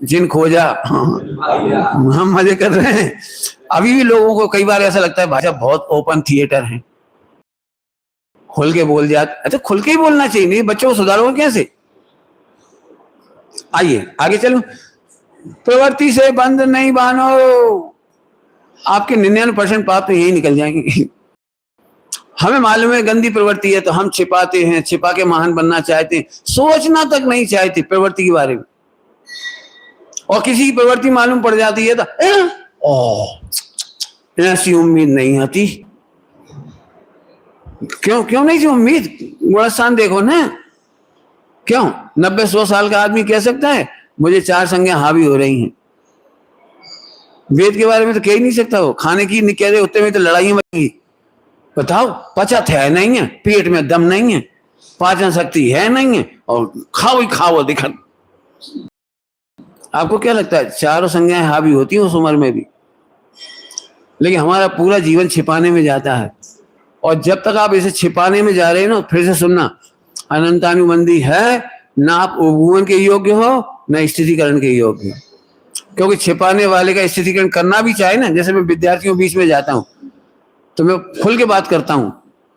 जिन खोजा, हम मजे कर रहे हैं। अभी भी लोगों को कई बार ऐसा लगता है भाषा बहुत ओपन थिएटर है, खुल के बोल जाते। अच्छा, खुल के ही बोलना चाहिए, नहीं बच्चों को सुधारोगे कैसे? आइए आगे चलो। प्रवृत्ति से बंध नहीं बानो, आपके 99% पाप तो यही निकल जाएंगे। हमें मालूम है गंदी प्रवृत्ति है तो हम छिपाते हैं, छिपा के महान बनना चाहते हैं, सोचना तक नहीं चाहते प्रवृत्ति के बारे में। और किसी की प्रवृत्ति मालूम पड़ जाती है तो ऐसी उम्मीद नहीं आती। क्यों नहीं थी उम्मीद? गुणस्थान देखो ना, क्यों 90-100 साल का आदमी कह सकता है मुझे 4 संज्ञा हावी हो रही हैं? वेद के बारे में तो कह ही नहीं सकता। वो खाने की नहीं कह रहे होते में तो लड़ाई मची। बताओ, पचत है नहीं है, पेट में दम नहीं है, पाचन शक्ति है नहीं है, और खाओ ही खाओ दिखा। आपको क्या लगता है 4 संज्ञाएं हावी होती हैं उस उम्र में भी? लेकिन हमारा पूरा जीवन छिपाने में जाता है। और जब तक आप इसे छिपाने में जा रहे हैं ना, फिर से सुनना, अनंतानुबंधी है ना, आप उपभुवन के योग्य हो ना स्थितिकरण के योग्य हो। क्योंकि छिपाने वाले का स्थितिकरण करना भी चाहे ना, जैसे मैं विद्यार्थियों बीच में जाता हूं तो मैं खुल के बात करता हूं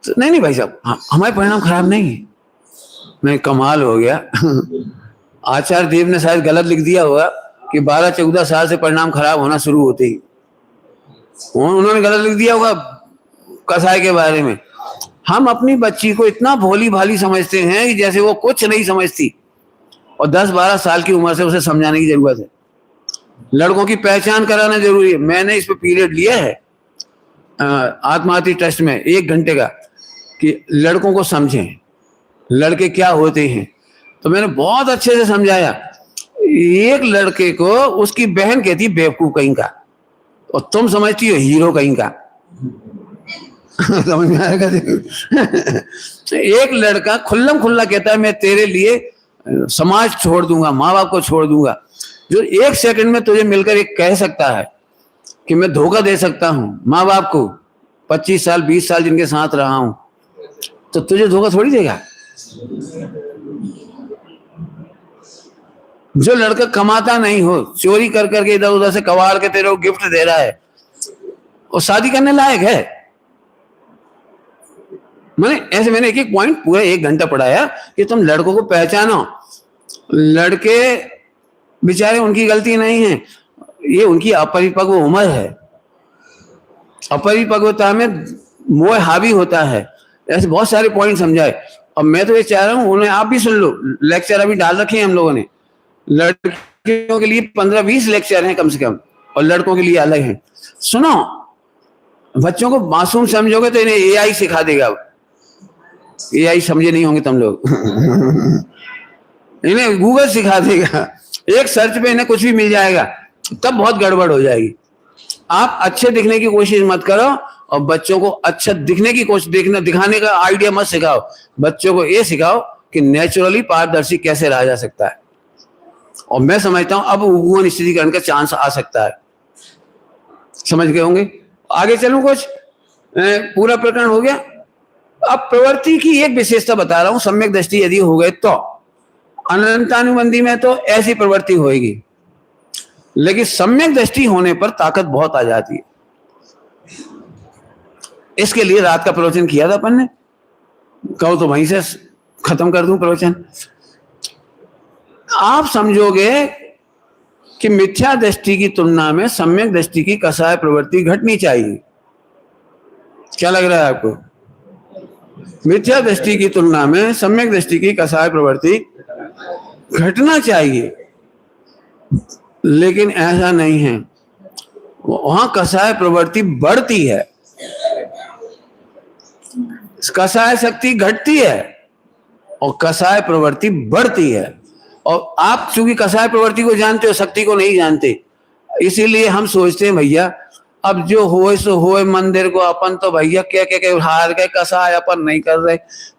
तो नहीं भाई साहब, हमारे परिणाम खराब नहीं है। मैं कमाल हो गया। आचार्य देव ने शायद गलत लिख दिया होगा कि 12-14 साल से परिणाम खराब होना शुरू होते ही, उन्होंने गलत लिख दिया होगा कसाय के बारे में। हम अपनी बच्ची को इतना भोली भाली समझते हैं कि जैसे वो कुछ नहीं समझती, और 10-12 साल की उम्र से उसे समझाने की जरूरत है। लड़कों की पहचान कराना जरूरी है। मैंने इस पे पीरियड लिया है आत्मार्थी ट्रस्ट में 1 घंटे का, कि लड़कों को समझें लड़के क्या होते हैं। तो मैंने बहुत अच्छे से समझाया। एक लड़के को उसकी बहन कहती बेवकूफ कहीं का, और तुम समझती हो हीरो कहीं का। समझ में आएगा? एक लड़का खुल्लम खुल्ला कहता है मैं तेरे लिए समाज छोड़ दूंगा, माँ बाप को छोड़ दूंगा। जो 1 सेकंड में तुझे मिलकर एक कह सकता है कि मैं धोखा दे सकता हूं माँ बाप को, 25 साल 20 साल जिनके साथ रहा हूं, तो तुझे धोखा थोड़ी देगा। जो लड़का कमाता नहीं हो, चोरी कर करके इधर उधर से कबाड़ के तेरे को गिफ्ट दे रहा है, वो शादी करने लायक है? मैंने एक पॉइंट पूरा 1 घंटा पढ़ाया कि तुम लड़कों को पहचानो। लड़के बेचारे, उनकी गलती नहीं है, ये उनकी अपरिपक्व उम्र है। अपरिपक्वता में मोह हावी होता है। ऐसे बहुत सारे पॉइंट समझाए। और मैं तो ये चाह रहा हूँ उन्हें आप भी सुन लो। लेक्चर अभी डाल रखे हैं हम लोगों ने, लड़कियों के लिए 15-20 लेक्चर हैं कम से कम, और लड़कों के लिए अलग हैं। सुनो, बच्चों को मासूम समझोगे तो इन्हें एआई सिखा देगा। एआई समझे नहीं होंगे तुम लोग इन्हें गूगल सिखा देगा, एक सर्च पे इन्हें कुछ भी मिल जाएगा, तब बहुत गड़बड़ हो जाएगी। आप अच्छे दिखने की कोशिश मत करो और बच्चों को अच्छा दिखने की कोशिश दिखाने का आइडिया मत सिखाओ। बच्चों को ये सिखाओ कि नेचुरली पारदर्शी कैसे रहा जा सकता है। और मैं समझता हूं अब भुवन स्थिरीकरण का चांस आ सकता है। समझ गए होंगे। आगे चलूं, कुछ पूरा प्रकरण हो गया। अब प्रवृत्ति की एक विशेषता बता रहा हूं। सम्यक दृष्टि यदि हो गए तो अनंतानुबंधी में तो ऐसी प्रवृत्ति होगी, लेकिन सम्यक दृष्टि होने पर ताकत बहुत आ जाती है। इसके लिए रात का प्रवचन किया था अपन ने, कहो तो वहीं से खत्म कर दूं प्रवचन। आप समझोगे कि मिथ्या दृष्टि की तुलना में सम्यक दृष्टि की कसाय प्रवृत्ति घटनी चाहिए। क्या लग रहा है आपको? मिथ्या दृष्टि की तुलना में सम्यक दृष्टि की कसाय प्रवृत्ति घटना चाहिए, लेकिन ऐसा नहीं है। वहां कसाय प्रवृत्ति बढ़ती है, कसाय शक्ति घटती है और कसाय प्रवृत्ति बढ़ती है। और आप चूंकि कसाय प्रवृत्ति को जानते हो, शक्ति को नहीं जानते, इसीलिए हम सोचते हैं भैया अब जो होए सो होए, मंदिर को अपन तो भैया क्या क्या क्या हार गए, कसाय अपन नहीं कर रहे,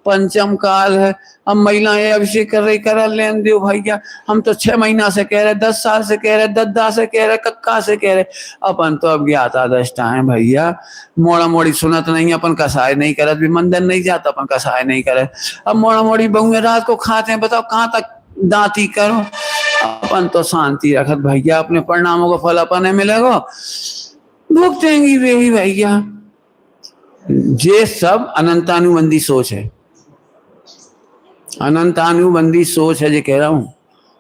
पंचम काल है, अब महिलाएं अभिषेक कर रही, करा लेन दो भैया। हम तो 6 महीना से कह रहे, 10 साल से कह रहे, दद्दा से कह रहे, कक्का से कह रहे, अपन तो अब ज्ञाता दृष्टा है भैया। मोड़ा मोड़ी सुनत नहीं, अपन कसाय नहीं करत, भी मंदिर नहीं जाता, अपन कसाय नहीं करे। अब मोड़ा मोड़ी बहुएं रात को खाते हैं, बताओ कहाँ तक दांती करो। अपन तो शांति रखत भैया, अपने परिणामों को फल अपन मिलेगा, भुगतेंगी वे ही भैया। ये सब अनंतानुबंधी सोच है, अनंतानुबंधी सोच है। जो कह रहा हूं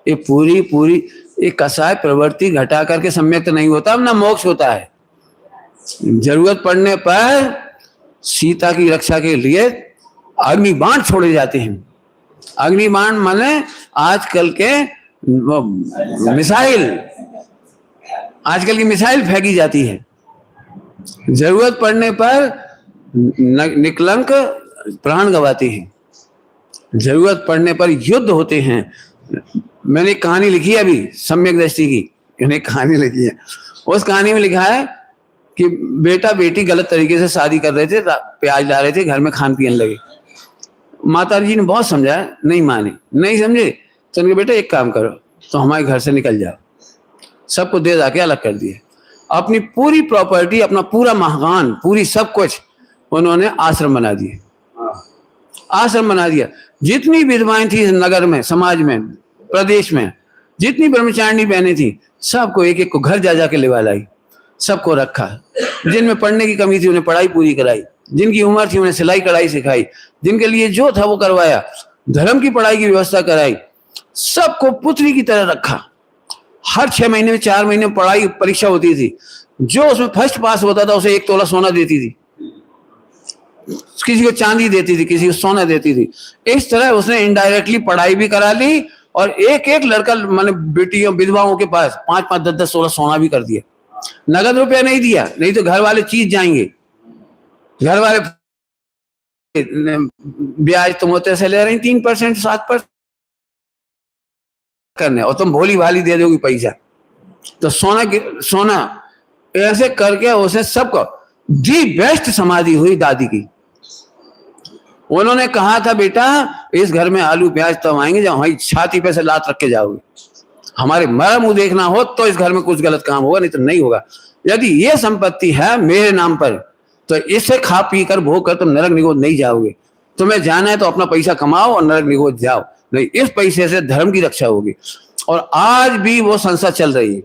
ये पूरी पूरी ये कसाय प्रवृत्ति घटा करके सम्यक तो नहीं होता, अब ना मोक्ष होता है। जरूरत पड़ने पर सीता की रक्षा के लिए अग्निबाण छोड़े जाते हैं। अग्निबाण माने आजकल के मिसाइल, आजकल की मिसाइल फेंकी जाती है। जरूरत पड़ने पर निकलंक प्राण गंवाती है, जरूरत पड़ने पर युद्ध होते हैं। मैंने एक कहानी लिखी है अभी सम्यक दृष्टि की, मैंने एक कहानी लिखी है। उस कहानी में लिखा है कि बेटा बेटी गलत तरीके से शादी कर रहे थे, प्याज ला रहे थे, घर में खान पियन लगे। माता जी ने बहुत समझाया, नहीं माने, नहीं समझे तो उनके बेटा एक काम करो, तो हमारे घर से निकल जाओ। सबको दे जाके अलग कर दिए। अपनी पूरी प्रॉपर्टी, अपना पूरा मकान, पूरी सब कुछ उन्होंने आश्रम बना दिए, आश्रम बना दिया। जितनी विधवाएं थी नगर में, समाज में, प्रदेश में, जितनी ब्रह्मचारिणी बहनें थी, सबको एक एक को घर जा जाके लेवा लाई, सबको रखा। जिनमें पढ़ने की कमी थी उन्हें पढ़ाई पूरी कराई, जिनकी उम्र थी उन्हें सिलाई कढ़ाई सिखाई, जिनके लिए जो था वो करवाया, धर्म की पढ़ाई की व्यवस्था कराई, सबको पुत्री की तरह रखा। हर 6 महीने में 4 महीने में पढ़ाई परीक्षा होती थी, जो उसमें फर्स्ट पास होता था उसे 1 तोला सोना देती थी, किसी को चांदी देती थी, किसी को सोना देती थी। इस तरह उसने इनडायरेक्टली पढ़ाई भी करा ली और एक एक लड़का माने बेटियों विधवाओं के पास 5-5, 10-10 सोना सोना भी कर दिया। नगद रुपया नहीं दिया, नहीं तो घर वाले चीज जाएंगे, घर वाले ब्याज तुम होते से ले रही 3%, 7% करने, और तुम भोली भाली दे दोगी पैसा। तो सोना ऐसे करके उसने सबको दी बेस्ट समाधि हुई दादी की। उन्होंने कहा था बेटा इस घर में आलू प्याज तब आएंगे जब हमारी छाती पे से लात रख के जाओगे, हमारे मरा मुंह देखना हो तो इस घर में कुछ गलत काम होगा, नहीं तो नहीं होगा। यदि ये संपत्ति है मेरे नाम पर तो इसे खा पी कर भोग कर तुम नरक निगोद नहीं जाओगे। तुम्हें जाना है तो अपना पैसा कमाओ और नरक निगोद जाओ, नहीं इस पैसे से धर्म की रक्षा होगी। और आज भी वो संस्था चल रही है।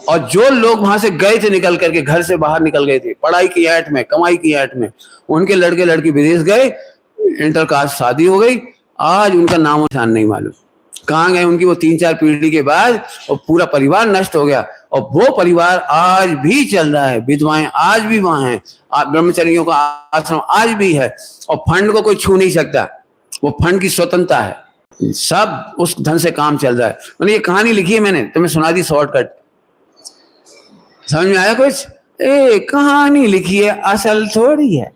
और जो लोग वहां से गए थे, निकल करके घर से बाहर निकल गए थे पढ़ाई की ऐट में, कमाई की ऐट में, उनके लड़के लड़की विदेश गए, इंटरकास्ट शादी हो गई, आज उनका नाम निशान नहीं मालूम कहाँ गए। उनकी वो 3-4 पीढ़ी के बाद और पूरा परिवार नष्ट हो गया। और वो परिवार आज भी चल रहा है, विधवाएं आज भी वहां हैं, ब्रह्मचारियों का आश्रम आज भी है, और फंड को कोई छू नहीं सकता, वो फंड की स्वतंत्रता है, सब उस धन से काम चल रहा है। मैंने ये कहानी लिखी है, मैंने तुम्हें सुना दी शॉर्टकट। समझ में आया कुछ? कहानी लिखी है, असल थोड़ी है।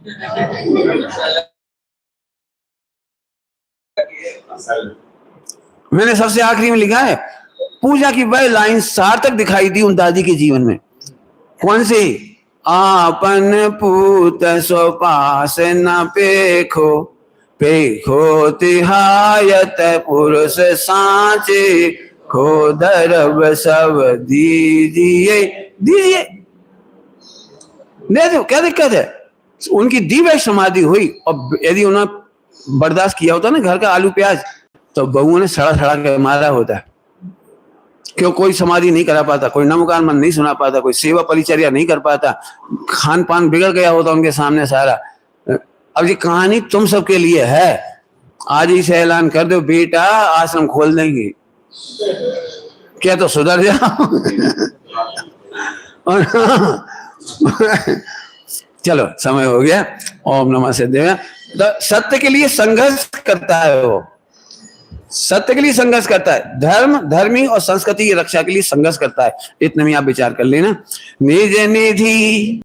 मैंने सबसे आखिरी में लिखा है, पूजा की वह लाइन सार्थक दिखाई दी उन दादी के जीवन में। कौन सी? आपन पूत स्वपास न पेखो, पेखो तिहायत पुरुष सांचे, खो दरब सब दीजिए, दीजिए, दे दो, क्या दिक्कत है? उनकी दिव्य समाधि हुई, और यदि उन्होंने बर्दाश्त किया होता ना घर का आलू प्याज, तो बहुओं ने सड़ा सड़ा के मारा होता। क्यों? कोई समाधि नहीं करा पाता, कोई नमकान मन नहीं सुना पाता, कोई सेवा परिचर्या नहीं कर पाता, खान पान बिगड़ गया होता उनके सामने सारा। अब ये कहानी तुम सबके लिए है। आज ही से ऐलान कर दो, बेटा आश्रम खोल देंगे, क्या तो सुधर जाओ। चलो समय हो गया। ओम नमः सिद्धाय। सत्य के लिए संघर्ष करता है वो, सत्य के लिए संघर्ष करता है, धर्म, धर्मी और संस्कृति की रक्षा के लिए संघर्ष करता है। इतने में आप विचार कर लेना। निज निधि